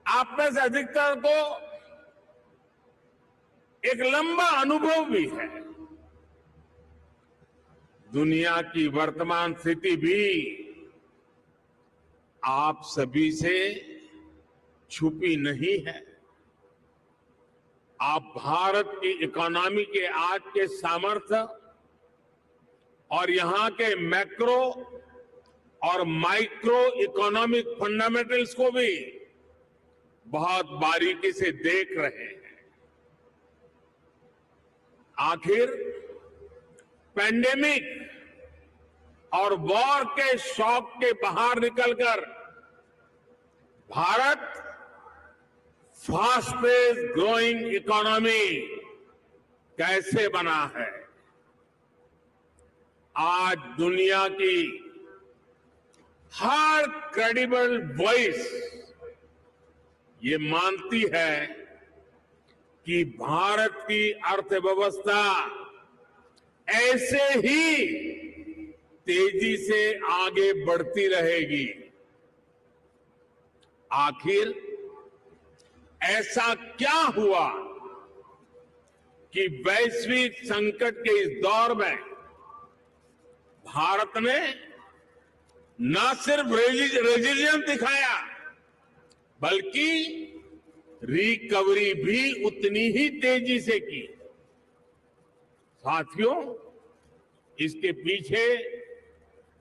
आप में से अधिकतर को एक लंबा अनुभव भी है। दुनिया की वर्तमान स्थिति भी आप सभी से छुपी नहीं है। आप भारत की इकोनॉमी के आज के सामर्थ्य और यहां के मैक्रो और माइक्रो इकोनॉमिक फंडामेंटल्स को भी बहुत बारीकी से देख रहे हैं। आखिर पैंडेमिक और वॉर के शॉक के बाहर निकलकर भारत फास्टेस्ट ग्रोइंग इकोनॉमी कैसे बना है। आज दुनिया की हर क्रेडिबल वॉइस ये मानती है कि भारत की अर्थव्यवस्था ऐसे ही तेजी से आगे बढ़ती रहेगी। आखिर ऐसा क्या हुआ कि वैश्विक संकट के इस दौर में भारत ने न सिर्फ रेजिलियंस दिखाया बल्कि रिकवरी भी उतनी ही तेजी से की। साथियों, इसके पीछे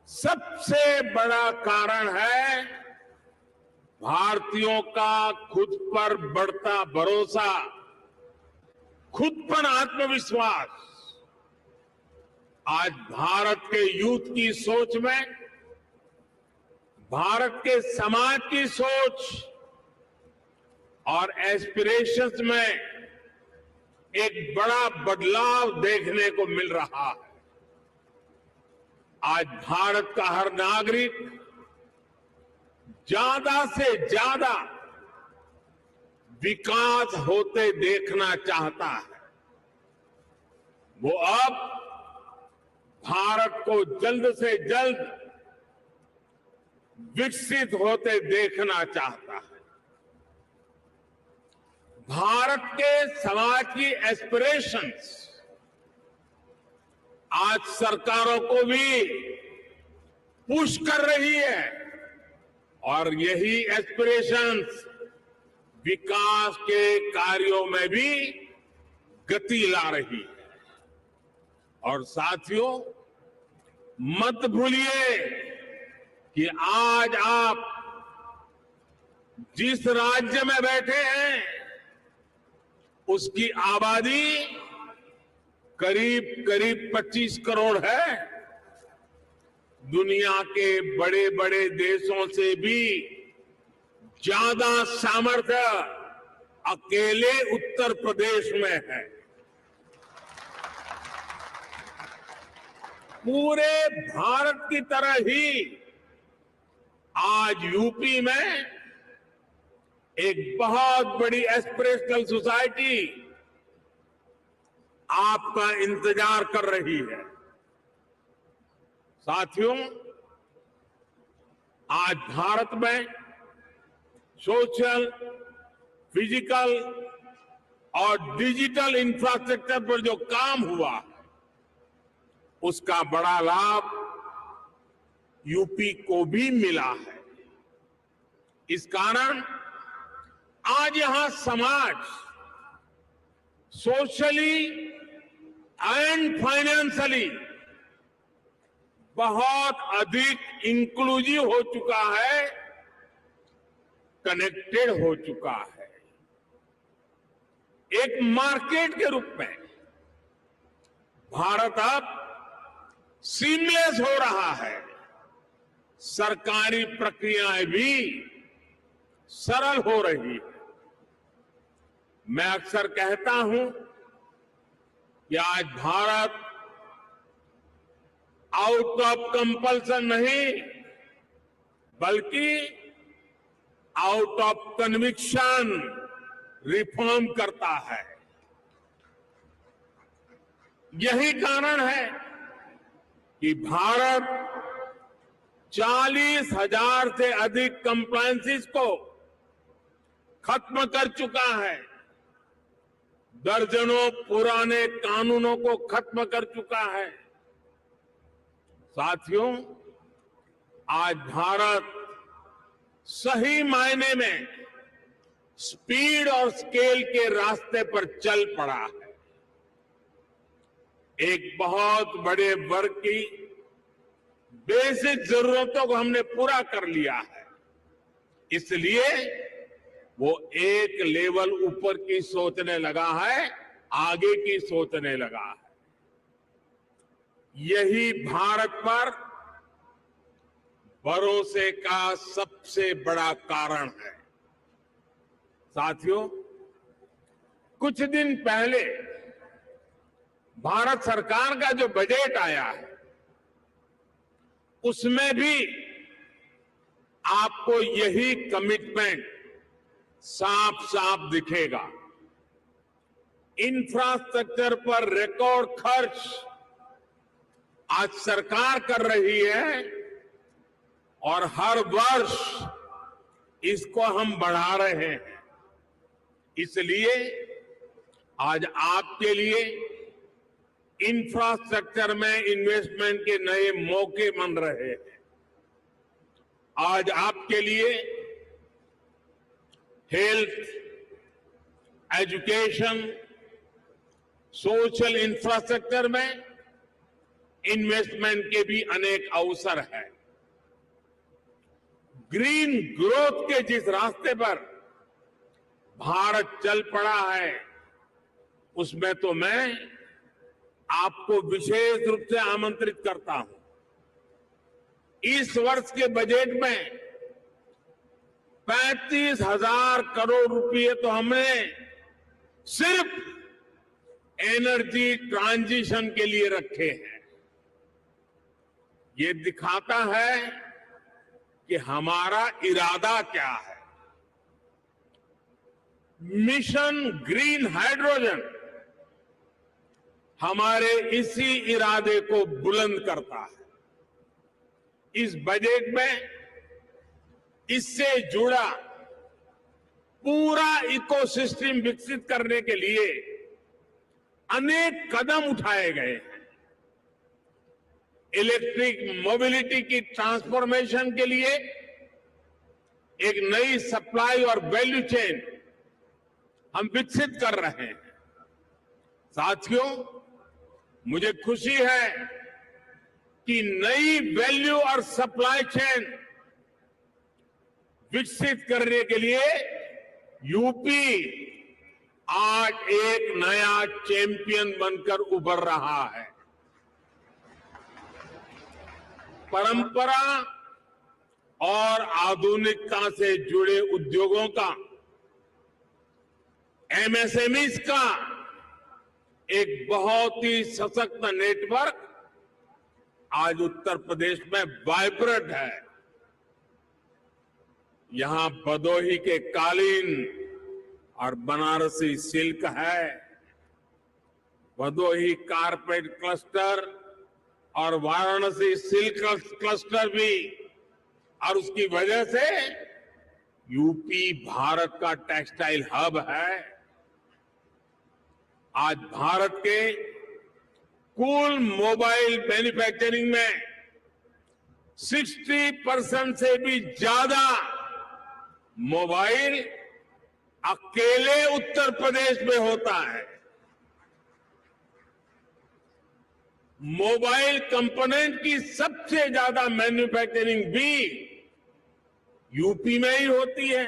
सबसे बड़ा कारण है भारतीयों का खुद पर बढ़ता भरोसा, खुद पर आत्मविश्वास। आज भारत के यूथ की सोच में, भारत के समाज की सोच और एस्पिरेशंस में एक बड़ा बदलाव देखने को मिल रहा है। आज भारत का हर नागरिक ज्यादा से ज्यादा विकास होते देखना चाहता है। वो अब भारत को जल्द से जल्द विकसित होते देखना चाहता है। भारत के समाज की एस्पिरेशंस आज सरकारों को भी पुश कर रही है और यही एस्पिरेशंस विकास के कार्यों में भी गति ला रही है। और साथियों, मत भूलिए कि आज आप जिस राज्य में बैठे हैं उसकी आबादी करीब 25 करोड़ है। दुनिया के बड़े बड़े देशों से भी ज्यादा सामर्थ्य अकेले उत्तर प्रदेश में है। पूरे भारत की तरह ही आज यूपी में एक बहुत बड़ी एस्पिरेशनल सोसाइटी आपका इंतजार कर रही है। साथियों, आज भारत में सोशल, फिजिकल और डिजिटल इंफ्रास्ट्रक्चर पर जो काम हुआ, उसका बड़ा लाभ यूपी को भी मिला है। इस कारण आज यहां समाज सोशली एंड फाइनेंशियली बहुत अधिक इंक्लूसिव हो चुका है, कनेक्टेड हो चुका है। एक मार्केट के रूप में भारत अब सीमलेस हो रहा है। सरकारी प्रक्रियाएं भी सरल हो रही है। मैं अक्सर कहता हूं कि आज भारत आउट ऑफ कंपल्सन नहीं, बल्कि आउट ऑफ कन्विक्शन रिफॉर्म करता है। यही कारण है कि भारत 40,000 से अधिक कंप्लायंसेस को खत्म कर चुका है, दर्जनों पुराने कानूनों को खत्म कर चुका है। साथियों, आज भारत सही मायने में स्पीड और स्केल के रास्ते पर चल पड़ा है। एक बहुत बड़े वर्ग की बेसिक जरूरतों को हमने पूरा कर लिया है, इसलिए वो एक लेवल ऊपर की सोचने लगा है, आगे की सोचने लगा है। यही भारत पर भरोसे का सबसे बड़ा कारण है। साथियों, कुछ दिन पहले भारत सरकार का जो बजट आया है, उसमें भी आपको यही कमिटमेंट साफ साफ दिखेगा। इंफ्रास्ट्रक्चर पर रिकॉर्ड खर्च आज सरकार कर रही है और हर वर्ष इसको हम बढ़ा रहे हैं। इसलिए आज आपके लिए इंफ्रास्ट्रक्चर में इन्वेस्टमेंट के नए मौके बन रहे हैं। आज आपके लिए हेल्थ, एजुकेशन, सोशल इंफ्रास्ट्रक्चर में इन्वेस्टमेंट के भी अनेक अवसर हैं। ग्रीन ग्रोथ के जिस रास्ते पर भारत चल पड़ा है, उसमें तो मैं आपको विशेष रूप से आमंत्रित करता हूं। इस वर्ष के बजट में 35,000 करोड़ रुपए तो हमने सिर्फ एनर्जी ट्रांजिशन के लिए रखे हैं। ये दिखाता है कि हमारा इरादा क्या है। मिशन ग्रीन हाइड्रोजन हमारे इसी इरादे को बुलंद करता है। इस बजट में इससे जुड़ा पूरा इकोसिस्टम विकसित करने के लिए अनेक कदम उठाए गए हैं। इलेक्ट्रिक मोबिलिटी की ट्रांसफॉर्मेशन के लिए एक नई सप्लाई और वैल्यू चेन हम विकसित कर रहे हैं। साथियों, मुझे खुशी है कि नई वैल्यू और सप्लाई चेन विकसित करने के लिए यूपी आज एक नया चैंपियन बनकर उभर रहा है। परंपरा और आधुनिकता से जुड़े उद्योगों का, एमएसएमईज का एक बहुत ही सशक्त नेटवर्क आज उत्तर प्रदेश में वाइब्रेंट है। यहां भदोही के कालीन और बनारसी सिल्क है, भदोही कारपेट क्लस्टर और वाराणसी सिल्क क्लस्टर भी, और उसकी वजह से यूपी भारत का टेक्सटाइल हब है। आज भारत के कुल मोबाइल मैन्युफैक्चरिंग में 60% से भी ज्यादा मोबाइल अकेले उत्तर प्रदेश में होता है। मोबाइल कंपोनेंट की सबसे ज्यादा मैन्युफैक्चरिंग भी यूपी में ही होती है।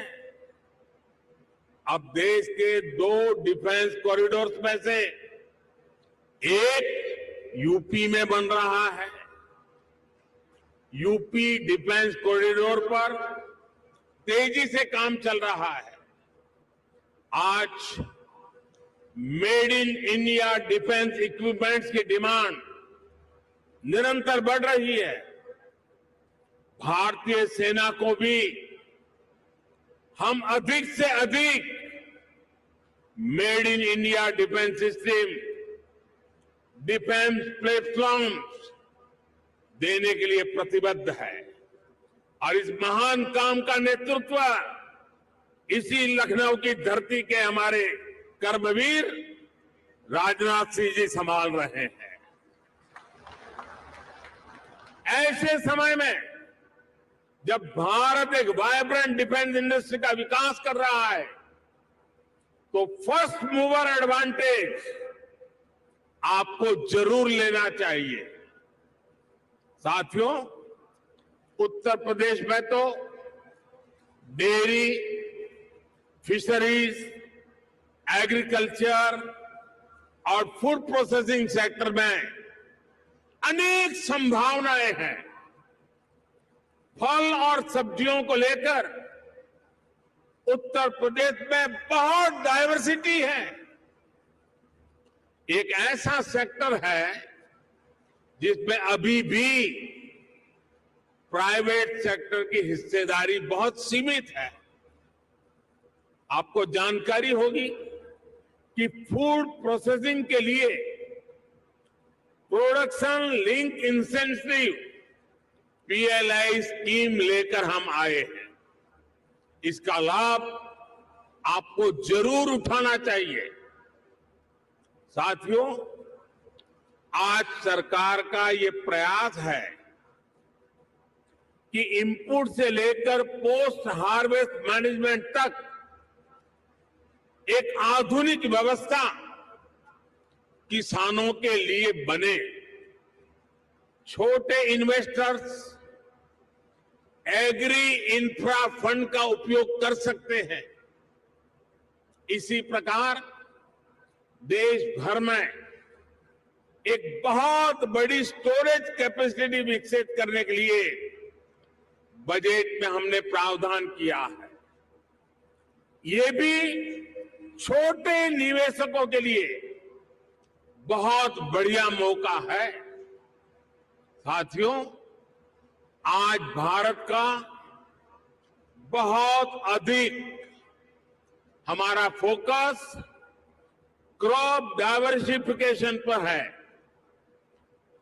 अब देश के 2 डिफेंस कॉरिडोर्स में से एक यूपी में बन रहा है। यूपी डिफेंस कॉरिडोर पर तेजी से काम चल रहा है। आज made in India defence equipments की डिमांड निरंतर बढ़ रही है। भारतीय सेना को भी हम अधिक से अधिक made in India defence system, defence platforms देने के लिए प्रतिबद्ध है। और इस महान काम का नेतृत्व इसी लखनऊ की धरती के हमारे कर्मवीर राजनाथ सिंह जी संभाल रहे हैं। ऐसे समय में जब भारत एक वाइब्रेंट डिफेंस इंडस्ट्री का विकास कर रहा है, तो फर्स्ट मूवर एडवांटेज आपको जरूर लेना चाहिए। साथियों, उत्तर प्रदेश में तो डेयरी, फिशरीज, एग्रीकल्चर और फूड प्रोसेसिंग सेक्टर में अनेक संभावनाएं हैं। फल और सब्जियों को लेकर उत्तर प्रदेश में बहुत डाइवर्सिटी है। एक ऐसा सेक्टर है जिसमें अभी भी प्राइवेट सेक्टर की हिस्सेदारी बहुत सीमित है। आपको जानकारी होगी कि फूड प्रोसेसिंग के लिए production link incentive PLI scheme लेकर हम आए हैं। इसका लाभ आपको जरूर उठाना चाहिए। साथियों, आज सरकार का ये प्रयास है कि इनपुट से लेकर पोस्ट हार्वेस्ट मैनेजमेंट तक एक आधुनिक व्यवस्था किसानों के लिए बने। छोटे इन्वेस्टर्स एग्री इंफ्रा फंड का उपयोग कर सकते हैं। इसी प्रकार देश भर में एक बहुत बड़ी स्टोरेज कैपेसिटी विकसित करने के लिए बजट में हमने प्रावधान किया है। ये भी छोटे निवेशकों के लिए बहुत बढ़िया मौका है। साथियों, आज भारत का बहुत अधिक हमारा फोकस क्रॉप डाइवर्सिफिकेशन पर है।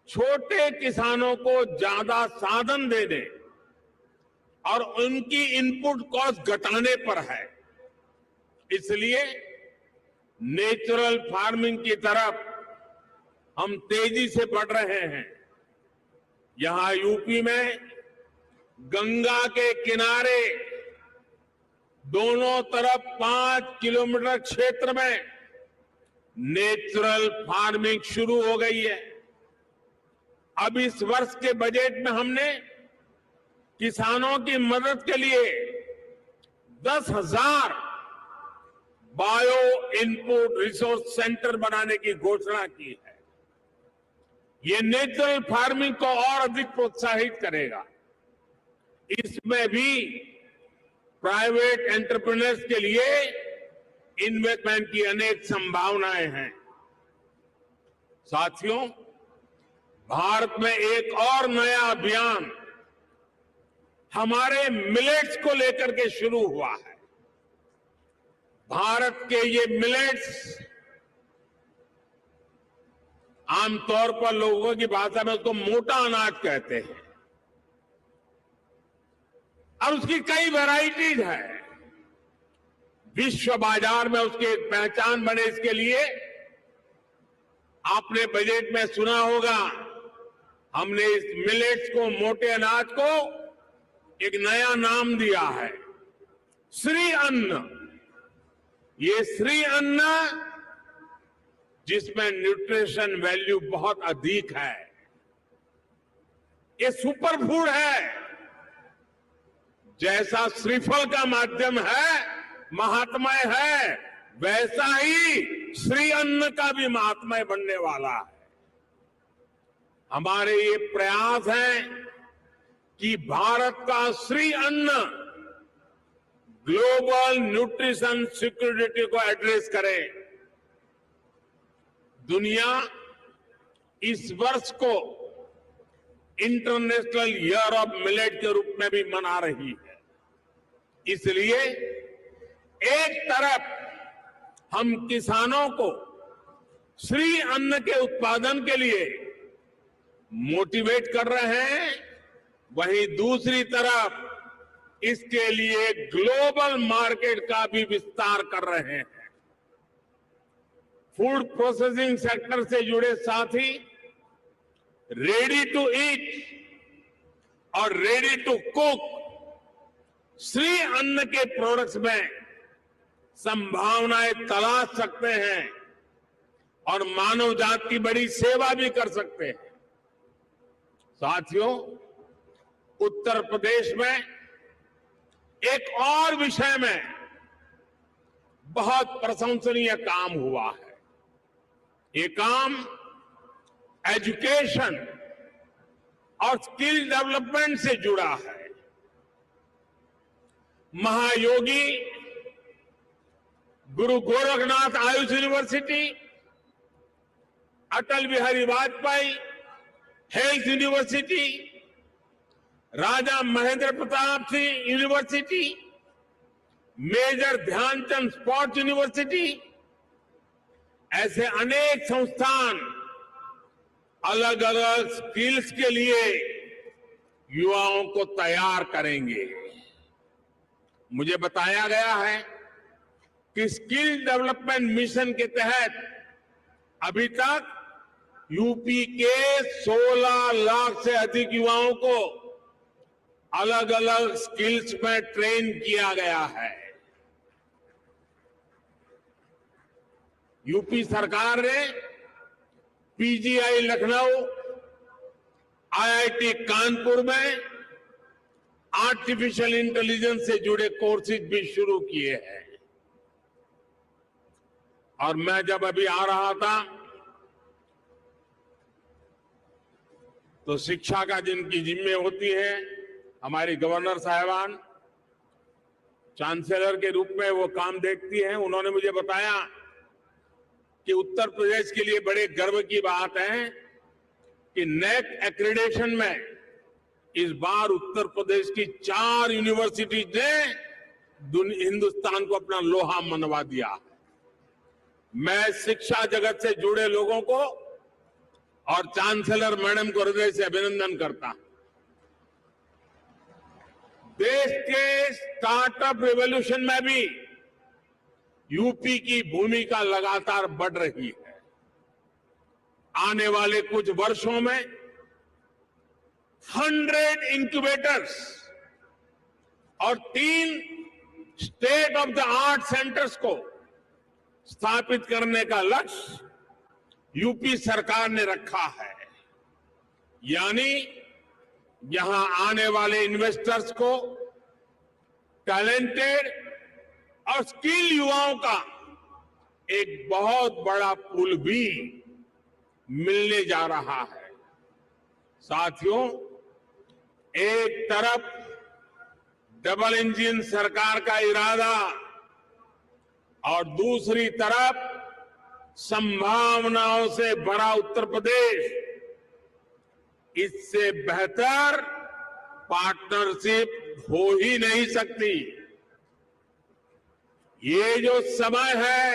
छोटे किसानों को ज्यादा साधन देने और उनकी इनपुट कॉस्ट घटाने पर है। इसलिए नेचुरल फार्मिंग की तरफ हम तेजी से बढ़ रहे हैं। यहां यूपी में गंगा के किनारे दोनों तरफ 5 किलोमीटर क्षेत्र में नेचुरल फार्मिंग शुरू हो गई है। अब इस वर्ष के बजट में हमने किसानों की मदद के लिए 10,000 बायो इनपुट रिसोर्स सेंटर बनाने की घोषणा की है। ये नेचुरल फार्मिंग को और अधिक प्रोत्साहित करेगा। इसमें भी प्राइवेट एंटरप्रेन्योर्स के लिए इन्वेस्टमेंट की अनेक संभावनाएं हैं। साथियों, भारत में एक और नया अभियान हमारे मिलेट्स को लेकर के शुरू हुआ है। भारत के ये मिलेट्स आमतौर पर लोगों की भाषा में उसको मोटा अनाज कहते हैं और उसकी कई वैरायटीज है। विश्व बाजार में उसकी एक पहचान बने, इसके लिए आपने बजट में सुना होगा, हमने इस मिलेट्स को, मोटे अनाज को एक नया नाम दिया है, श्री अन्न। ये श्री अन्न जिसमें न्यूट्रिशन वैल्यू बहुत अधिक है, ये सुपर फूड है। जैसा श्रीफल का माध्यम है, महात्मय है, वैसा ही श्री अन्न का भी महात्मय बनने वाला है। हमारे ये प्रयास है कि भारत का श्री अन्न ग्लोबल न्यूट्रिशन सिक्योरिटी को एड्रेस करे। दुनिया इस वर्ष को इंटरनेशनल ईयर ऑफ मिलेट के रूप में भी मना रही है। इसलिए एक तरफ हम किसानों को श्री अन्न के उत्पादन के लिए मोटिवेट कर रहे हैं, वहीं दूसरी तरफ इसके लिए ग्लोबल मार्केट का भी विस्तार कर रहे हैं। फूड प्रोसेसिंग सेक्टर से जुड़े साथी रेडी टू ईट और रेडी टू कुक श्री अन्न के प्रोडक्ट्स में संभावनाएं तलाश सकते हैं और मानव जाति की बड़ी सेवा भी कर सकते हैं। साथियों, उत्तर प्रदेश में एक और विषय में बहुत प्रशंसनीय काम हुआ है। ये काम एजुकेशन और स्किल डेवलपमेंट से जुड़ा है। Mahayogi Guru Gorakhnath AYUSH university, Atal Bihari Vajpayee health university, Raja Mahendra Pratap Singh university, major Dhyanchand sports university, ऐसे अनेक संस्थान अलग अलग स्किल्स के लिए युवाओं को तैयार करेंगे। मुझे बताया गया है कि स्किल डेवलपमेंट मिशन के तहत अभी तक यूपी के 16 लाख से अधिक युवाओं को अलग अलग स्किल्स में ट्रेन किया गया है। यूपी सरकार ने पीजीआई लखनऊ, आईआईटी कानपुर में आर्टिफिशियल इंटेलिजेंस से जुड़े कोर्सेज भी शुरू किए हैं। और मैं जब अभी आ रहा था तो शिक्षा का जिनकी जिम्मे होती है, हमारी गवर्नर साहिबान चांसलर के रूप में वो काम देखती हैं, उन्होंने मुझे बताया कि उत्तर प्रदेश के लिए बड़े गर्व की बात है कि नेक एक्रेडिटेशन में इस बार उत्तर प्रदेश की 4 यूनिवर्सिटीज ने हिंदुस्तान को अपना लोहा मनवा दिया। मैं शिक्षा जगत से जुड़े लोगों को और चांसलर मैडम को हृदय से अभिनंदन करता हूं। देश के स्टार्टअप रिवॉल्यूशन में भी यूपी की भूमिका लगातार बढ़ रही है। आने वाले कुछ वर्षों में 100 इंक्यूबेटर्स और 3 state of the art centres को स्थापित करने का लक्ष्य यूपी सरकार ने रखा है। यानी यहां आने वाले इन्वेस्टर्स को टैलेंटेड और स्किल युवाओं का एक बहुत बड़ा पूल भी मिलने जा रहा है। साथियों, एक तरफ डबल इंजन सरकार का इरादा और दूसरी तरफ संभावनाओं से भरा उत्तर प्रदेश, इससे बेहतर पार्टनरशिप हो ही नहीं सकती। ये जो समय है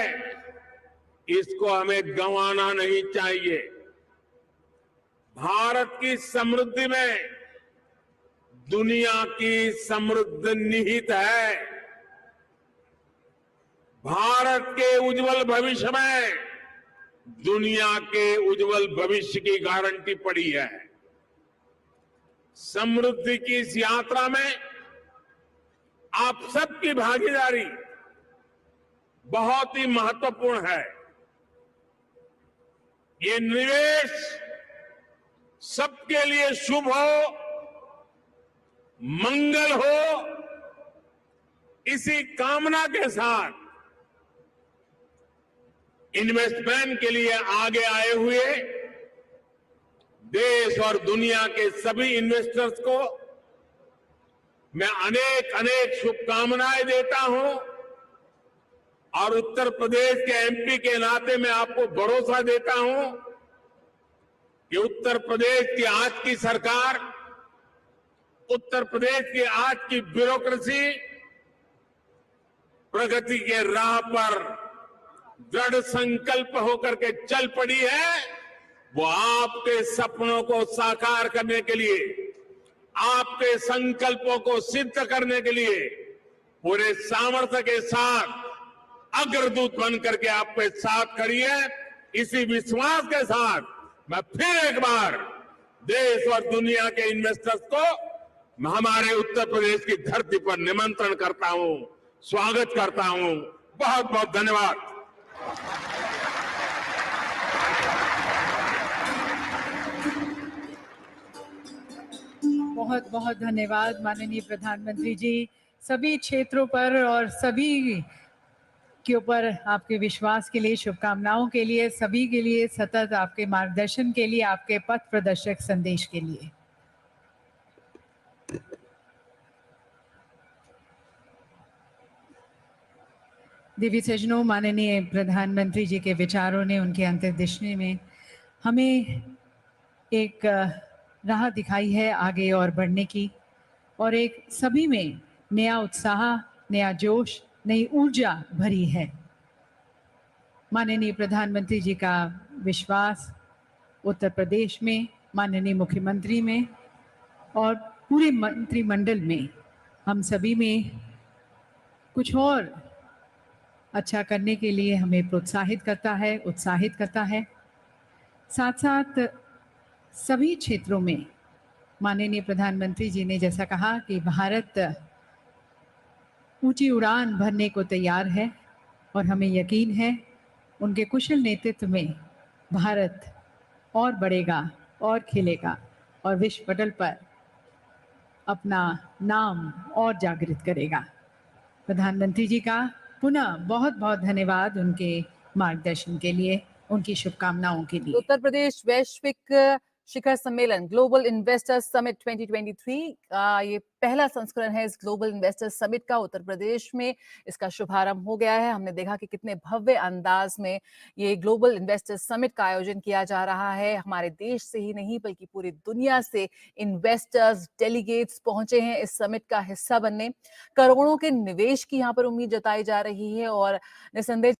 इसको हमें गंवाना नहीं चाहिए। भारत की समृद्धि में दुनिया की समृद्धि निहित है। भारत के उज्जवल भविष्य में दुनिया के उज्जवल भविष्य की गारंटी पड़ी है। समृद्धि की इस यात्रा में आप सबकी भागीदारी बहुत ही महत्वपूर्ण है। ये निवेश सबके लिए शुभ हो, मंगल हो, इसी कामना के साथ इन्वेस्टमेंट के लिए आगे आए हुए देश और दुनिया के सभी इन्वेस्टर्स को मैं अनेक अनेक शुभकामनाएं देता हूं और उत्तर प्रदेश के एमपी के नाते मैं आपको भरोसा देता हूं कि उत्तर प्रदेश की आज की सरकार, उत्तर प्रदेश की आज की ब्यूरोक्रेसी प्रगति के राह पर दृढ़ संकल्प होकर के चल पड़ी है। वो आपके सपनों को साकार करने के लिए, आपके संकल्पों को सिद्ध करने के लिए पूरे सामर्थ्य के साथ अग्रदूत बन करके आपके साथ खड़ी है। इसी विश्वास के साथ मैं फिर एक बार देश और दुनिया के इन्वेस्टर्स को हमारे उत्तर प्रदेश की धरती पर निमंत्रण करता हूं, स्वागत करता हूं। बहुत बहुत धन्यवाद। बहुत बहुत धन्यवाद माननीय प्रधानमंत्री जी। सभी क्षेत्रों पर और सभी के ऊपर आपके विश्वास के लिए, शुभकामनाओं के लिए, सभी के लिए सतत आपके मार्गदर्शन के लिए, आपके पथ प्रदर्शक संदेश के लिए। देवी सज्जनों, माननीय प्रधानमंत्री जी के विचारों ने, उनके अंतर्दृष्टि में हमें एक राह दिखाई है आगे और बढ़ने की, और एक सभी में नया उत्साह, नया जोश, नई ऊर्जा भरी है। माननीय प्रधानमंत्री जी का विश्वास उत्तर प्रदेश में, माननीय मुख्यमंत्री में और पूरे मंत्रिमंडल में, हम सभी में कुछ और अच्छा करने के लिए हमें प्रोत्साहित करता है, उत्साहित करता है। साथ साथ सभी क्षेत्रों में माननीय प्रधानमंत्री जी ने जैसा कहा कि भारत ऊंची उड़ान भरने को तैयार है, और हमें यकीन है उनके कुशल नेतृत्व में भारत और बढ़ेगा और खिलेगा और विश्व पटल पर अपना नाम और जागृत करेगा। प्रधानमंत्री जी का पुनः बहुत बहुत धन्यवाद उनके मार्गदर्शन के लिए, उनकी शुभकामनाओं के लिए। उत्तर प्रदेश वैश्विक शिखर सम्मेलन ग्लोबल इन्वेस्टर्स समिट 2023 का ये पहला संस्करण है। इस ग्लोबल इन्वेस्टर्स समिट का उत्तर प्रदेश में इसका शुभारंभ हो गया है। हमने देखा कि कितने भव्य अंदाज में ये ग्लोबल इन्वेस्टर्स समिट का आयोजन किया जा रहा है। हमारे देश से ही नहीं बल्कि पूरी दुनिया से इन्वेस्टर्स, डेलीगेट्स पहुंचे हैं इस समिट का हिस्सा बनने। करोड़ों के निवेश की यहाँ पर उम्मीद जताई जा रही है और निसंदेह